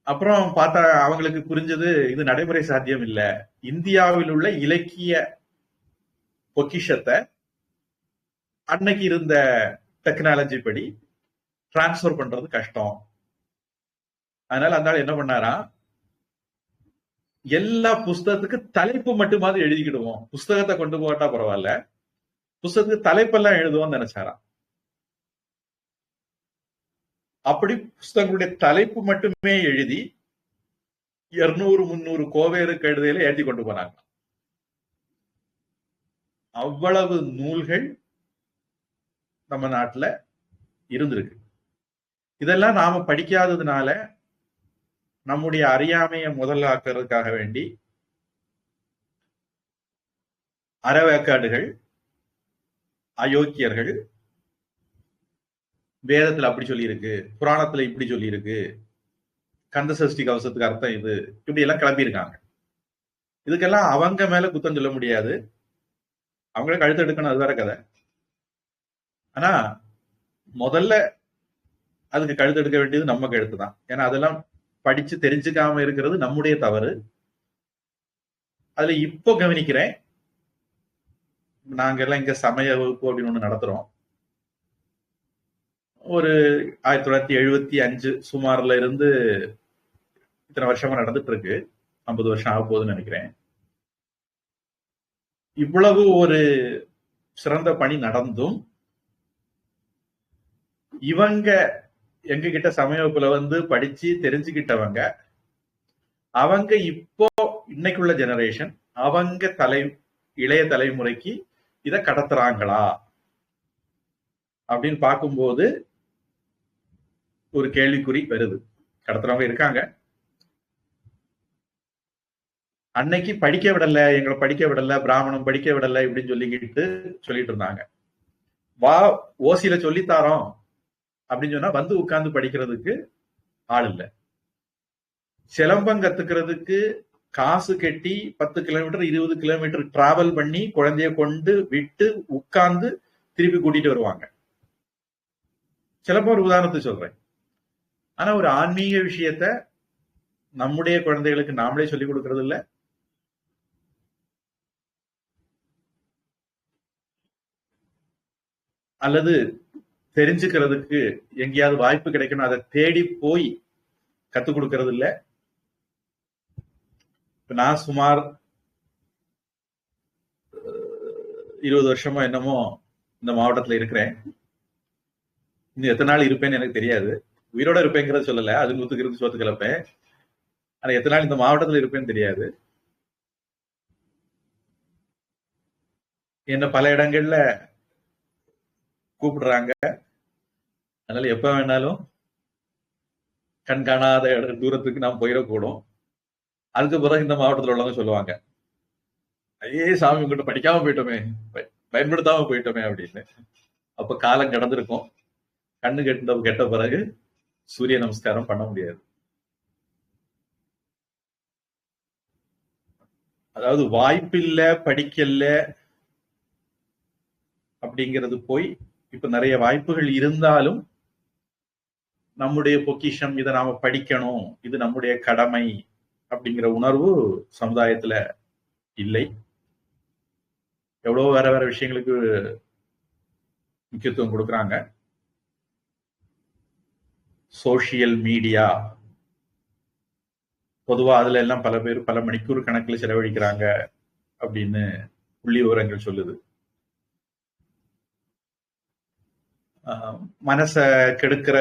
அப்புறம் பார்த்தா அவங்களுக்கு புரிஞ்சது இது நடைமுறை சாத்தியம் இல்ல. இந்தியாவில் உள்ள இலக்கிய பொக்கிஷத்தை அன்னைக்கு இருந்த டெக்னாலஜி படி டிரான்ஸ்பர் பண்றது கஷ்டம். அதனால அந்த ஆள் என்ன பண்ணாரா, எல்லா புஸ்தகத்துக்கு தலைப்பு மட்டுமாவது எழுதிக்கிடுவோம், புஸ்தகத்தை கொண்டு போட்டா பரவாயில்ல, புஸ்தகத்துக்கு தலைப்பெல்லாம் எழுதுவோம்னு நினைச்சாராம். அப்படி புஸ்தகங்களுடைய தலைப்பு மட்டுமே எழுதி 200-300 கோவேறு கழுதையில ஏற்றி கொண்டு போனாங்க. அவ்வளவு நூல்கள் நம்ம நாட்டுல இருந்திருக்கு. இதெல்லாம் நாம படிக்காததுனால நம்முடைய அறியாமையை முதலாக்குறதுக்காக வேண்டி அறவேக்காடுகள், அயோக்கியர்கள் வேதத்துல அப்படி சொல்லி இருக்கு, புராணத்துல இப்படி சொல்லி இருக்கு, கந்த சஷ்டி கவசத்துக்கு அர்த்தம் இது, இப்படி எல்லாம் கிளம்பி இருக்காங்க. இதுக்கெல்லாம் அவங்க மேல குத்தம் சொல்ல முடியாது, அவங்கள கழுத்து எடுக்கணும், அது வேற கதை. ஆனா முதல்ல அதுக்கு கழுத்து எடுக்க வேண்டியது நம்ம கழுத்து தான். ஏன்னா அதெல்லாம் படிச்சு தெரிஞ்சுக்காம இருக்கிறது நம்முடைய தவறு. அதுல இப்போ கவனிக்கிறேன், நாங்க எல்லாம் இங்க சமய வகுப்பு அப்படின்னு ஒண்ணு நடத்துறோம். ஒரு 1975 சுமார்ல இருந்து இத்தனை வருஷமா நடந்துட்டு இருக்கு. 50 வருஷம் ஆக போகுதுன்னு நினைக்கிறேன். இவ்வளவு ஒரு சிறந்த பணி நடந்தும் இவங்க எங்க கிட்ட சமய வகுப்புல வந்து படிச்சு தெரிஞ்சுக்கிட்டவங்க, அவங்க இப்போ இன்னைக்குள்ள ஜெனரேஷன், அவங்க இளைய தலைமுறைக்கு இத கடத்துறாங்களா அப்படின்னு பார்க்கும்போது ஒரு கேள்விக்குறி வருது. கடத்துறவங்க இருக்காங்க. அன்னைக்கு படிக்க விடல, எங்களை படிக்க விடல, பிராமணம் படிக்க விடல இப்படின்னு சொல்லிட்டு இருந்தாங்க. வா ஓசியில சொல்லித்தாரோம் அப்படின்னு சொன்னா வந்து உட்கார்ந்து படிக்கிறதுக்கு ஆள் இல்ல. சிலம்பம் கத்துக்கிறதுக்கு காசு கட்டி 10 கிலோமீட்டர் 20 கிலோமீட்டர் டிராவல் பண்ணி குழந்தைய கொண்டு விட்டு உட்கார்ந்து திருப்பி கூட்டிட்டு வருவாங்க. சிலம்பம் ஒரு உதாரணத்துக்கு சொல்றேன். ஆனா ஒரு ஆன்மீக விஷயத்த நம்முடைய குழந்தைகளுக்கு நாமளே சொல்லிக் கொடுக்கறது இல்ல. அல்லது தெரிஞ்சுக்கிறதுக்கு எங்கேயாவது வாய்ப்பு கிடைக்கணும், அதை தேடி போய் கத்துக் கொடுக்கறது இல்ல. நான் சுமார் 20 வருஷமா என்னமோ இந்த மாவட்டத்துல இருக்கிறேன். இன்னும் எத்தனை நாள் இருப்பேன்னு எனக்கு தெரியாது. உயிரோட இருப்பேங்கிறத சொல்லல, அது 100க்கு சோத்து கிளப்பேன். ஆனா எத்தனை நாள் இந்த மாவட்டத்துல இருப்பேன்னு தெரியாது. என்ன பல இடங்கள்ல கூப்பிடுறாங்க. அதனால எப்ப வேணாலும் கண் காணாத தூரத்துக்கு நாம் போயிடக்கூடும். அதுக்கு பிறகு இந்த மாவட்டத்தில் உள்ளவங்க சொல்லுவாங்க, ஐயே சாமி உங்ககிட்ட படிக்காம போயிட்டோமே, பயன்படுத்தாம போயிட்டோமே அப்படின்னு. அப்ப காலம் கடந்திருக்கும். கண்ணு கெட்ட பிறகு சூரிய நமஸ்காரம் பண்ண முடியாது. அதாவது வாய்ப்பில்ல, படிக்கல அப்படிங்கிறது போய் இப்ப நிறைய வாய்ப்புகள் இருந்தாலும் நம்முடைய பொக்கிஷம், இதை நாம படிக்கணும், இது நம்முடைய கடமை அப்படிங்கிற உணர்வு சமுதாயத்துல இல்லை. எவ்வளவு வேற வேற விஷயங்களுக்கு முக்கியத்துவம் கொடுக்கறாங்க. சோசியல் மீடியா பொதுவா அதுல எல்லாம் பல பேர் பல மணிக்கூர் கணக்கில் செலவழிக்கிறாங்க அப்படின்னு புள்ளி விவரங்கள் சொல்லுது. மனச கெடுக்கிற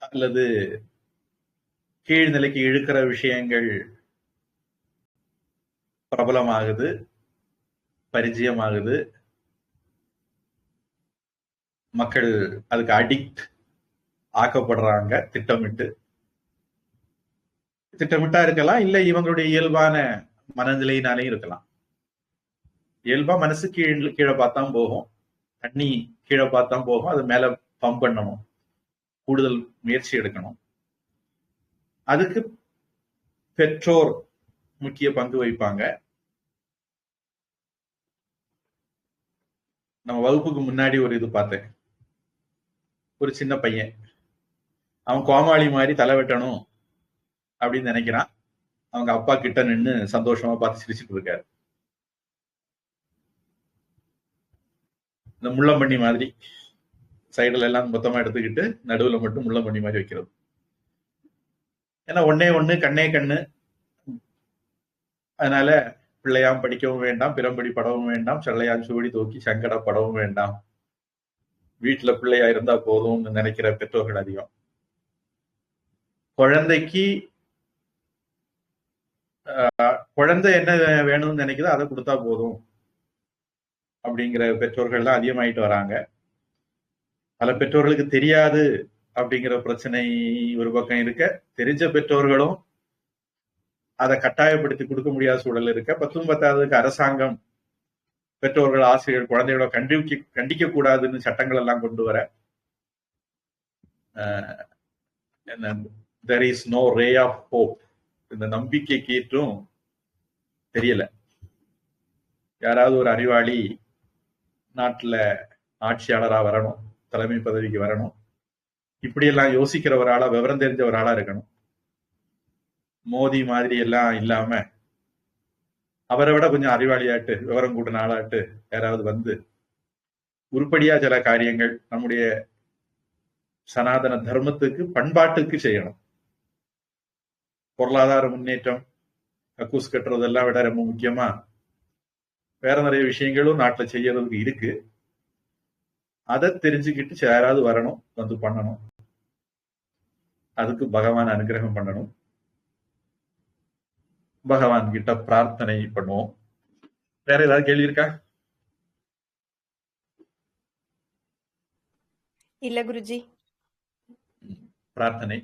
அல்லது கீழ்நிலைக்கு இழுக்கிற விஷயங்கள் பிரபலமாகுது, பரிச்சயமாகுது, மக்கள் அதுக்கு அடிக்ட் ஆக்கப்படுறாங்க. திட்டமிட்டா இருக்கலாம், இல்ல இவங்களுடைய இயல்பான மனநிலையினாலே இருக்கலாம். இயல்பா மனசு கீழே பார்த்தான் போகும், தண்ணி கீழே பார்த்தான் போகும், அது மேல பம்ப் பண்ணணும், கூடுதல் முயற்சி எடுக்கணும். அதுக்கு பெற்றோர் முக்கிய பங்கு வகிப்பாங்க. நம்ம வகுப்புக்கு முன்னாடி ஒரு இது பார்த்தேன். ஒரு சின்ன பையன், அவன் கோமாளி மாதிரி தலை வெட்டணும் அப்படின்னு நினைக்கிறான். அவங்க அப்பா கிட்ட நின்று சந்தோஷமா பார்த்து சிரிச்சுட்டு இருக்காரு. இந்த முள்ளம்பண்ணி மாதிரி சைடுல எல்லாம் மொத்தமா எடுத்துக்கிட்டு நடுவுல மட்டும் முள்ளம்பண்ணி மாதிரி வைக்கிறது. ஏன்னா ஒன்னே ஒண்ணு கண்ணே கண்ணு. அதனால பிள்ளையாம் படிக்கவும் வேண்டாம், பிறம்படி படவும் வேண்டாம், செல்லையாம் சூடி தூக்கி சங்கடப்படவும் வேண்டாம், வீட்டுல பிள்ளையா இருந்தா போதும்னு நினைக்கிற பெற்றோர்கள் அதிகம். குழந்தைக்கு குழந்தை என்ன வேணும்னு நினைக்குதோ அதை கொடுத்தா போதும் அப்படிங்கிற பெற்றோர்கள் தான் அதிகமாயிட்டு வராங்க. பல பெற்றோர்களுக்கு தெரியாது அப்படிங்கிற பிரச்சனை ஒரு பக்கம் இருக்க, தெரிஞ்ச பெற்றோர்களும் அதை கட்டாயப்படுத்தி கொடுக்க முடியாத சூழல் இருக்க, 10-10 அரசாங்கம் பெற்றோர்கள் ஆசிரியர் குழந்தைகளோட கண்டிக்க கூடாதுன்னு சட்டங்கள் எல்லாம் கொண்டு வர, there is no ray of hope, இந்த நம்பிக்கை கீற்றும் தெரியல. யாராவது ஒரு அறிவாளி நாட்டுல ஆட்சியாளரா வரணும், தலைமை பதவிக்கு வரணும், இப்படியெல்லாம் யோசிக்கிற ஒரு ஆளா, விவரம் தெரிஞ்ச ஒரு ஆளா இருக்கணும். மோடி மாதிரி எல்லாம் இல்லாம அவரை விட கொஞ்சம் அறிவாளியாட்டு, விவரம் கூட்டின ஆளாட்டு யாராவது வந்து உருப்படியா சில காரியங்கள் நம்முடைய சனாதன தர்மத்துக்கு, பண்பாட்டுக்கு செய்யணும். பொருளாதார முன்னேற்றம், கக்கூஸ் கட்டுறதெல்லாம் விட ரொம்ப முக்கியமா வேற நிறைய விஷயங்களும் நாட்டுல செய்யறதுக்கு இருக்கு. அதை தெரிஞ்சுக்கிட்டு யாராவது வரணும், வந்து பண்ணணும். அதுக்கு பகவான் அனுகிரகம் பண்ணணும். பகவான் கிட்ட பிரார்த்தனை பண்ணுவோம். வேற ஏதாவது கேள்வி இருக்கா? இல்ல குருஜி. பிரார்த்தனை.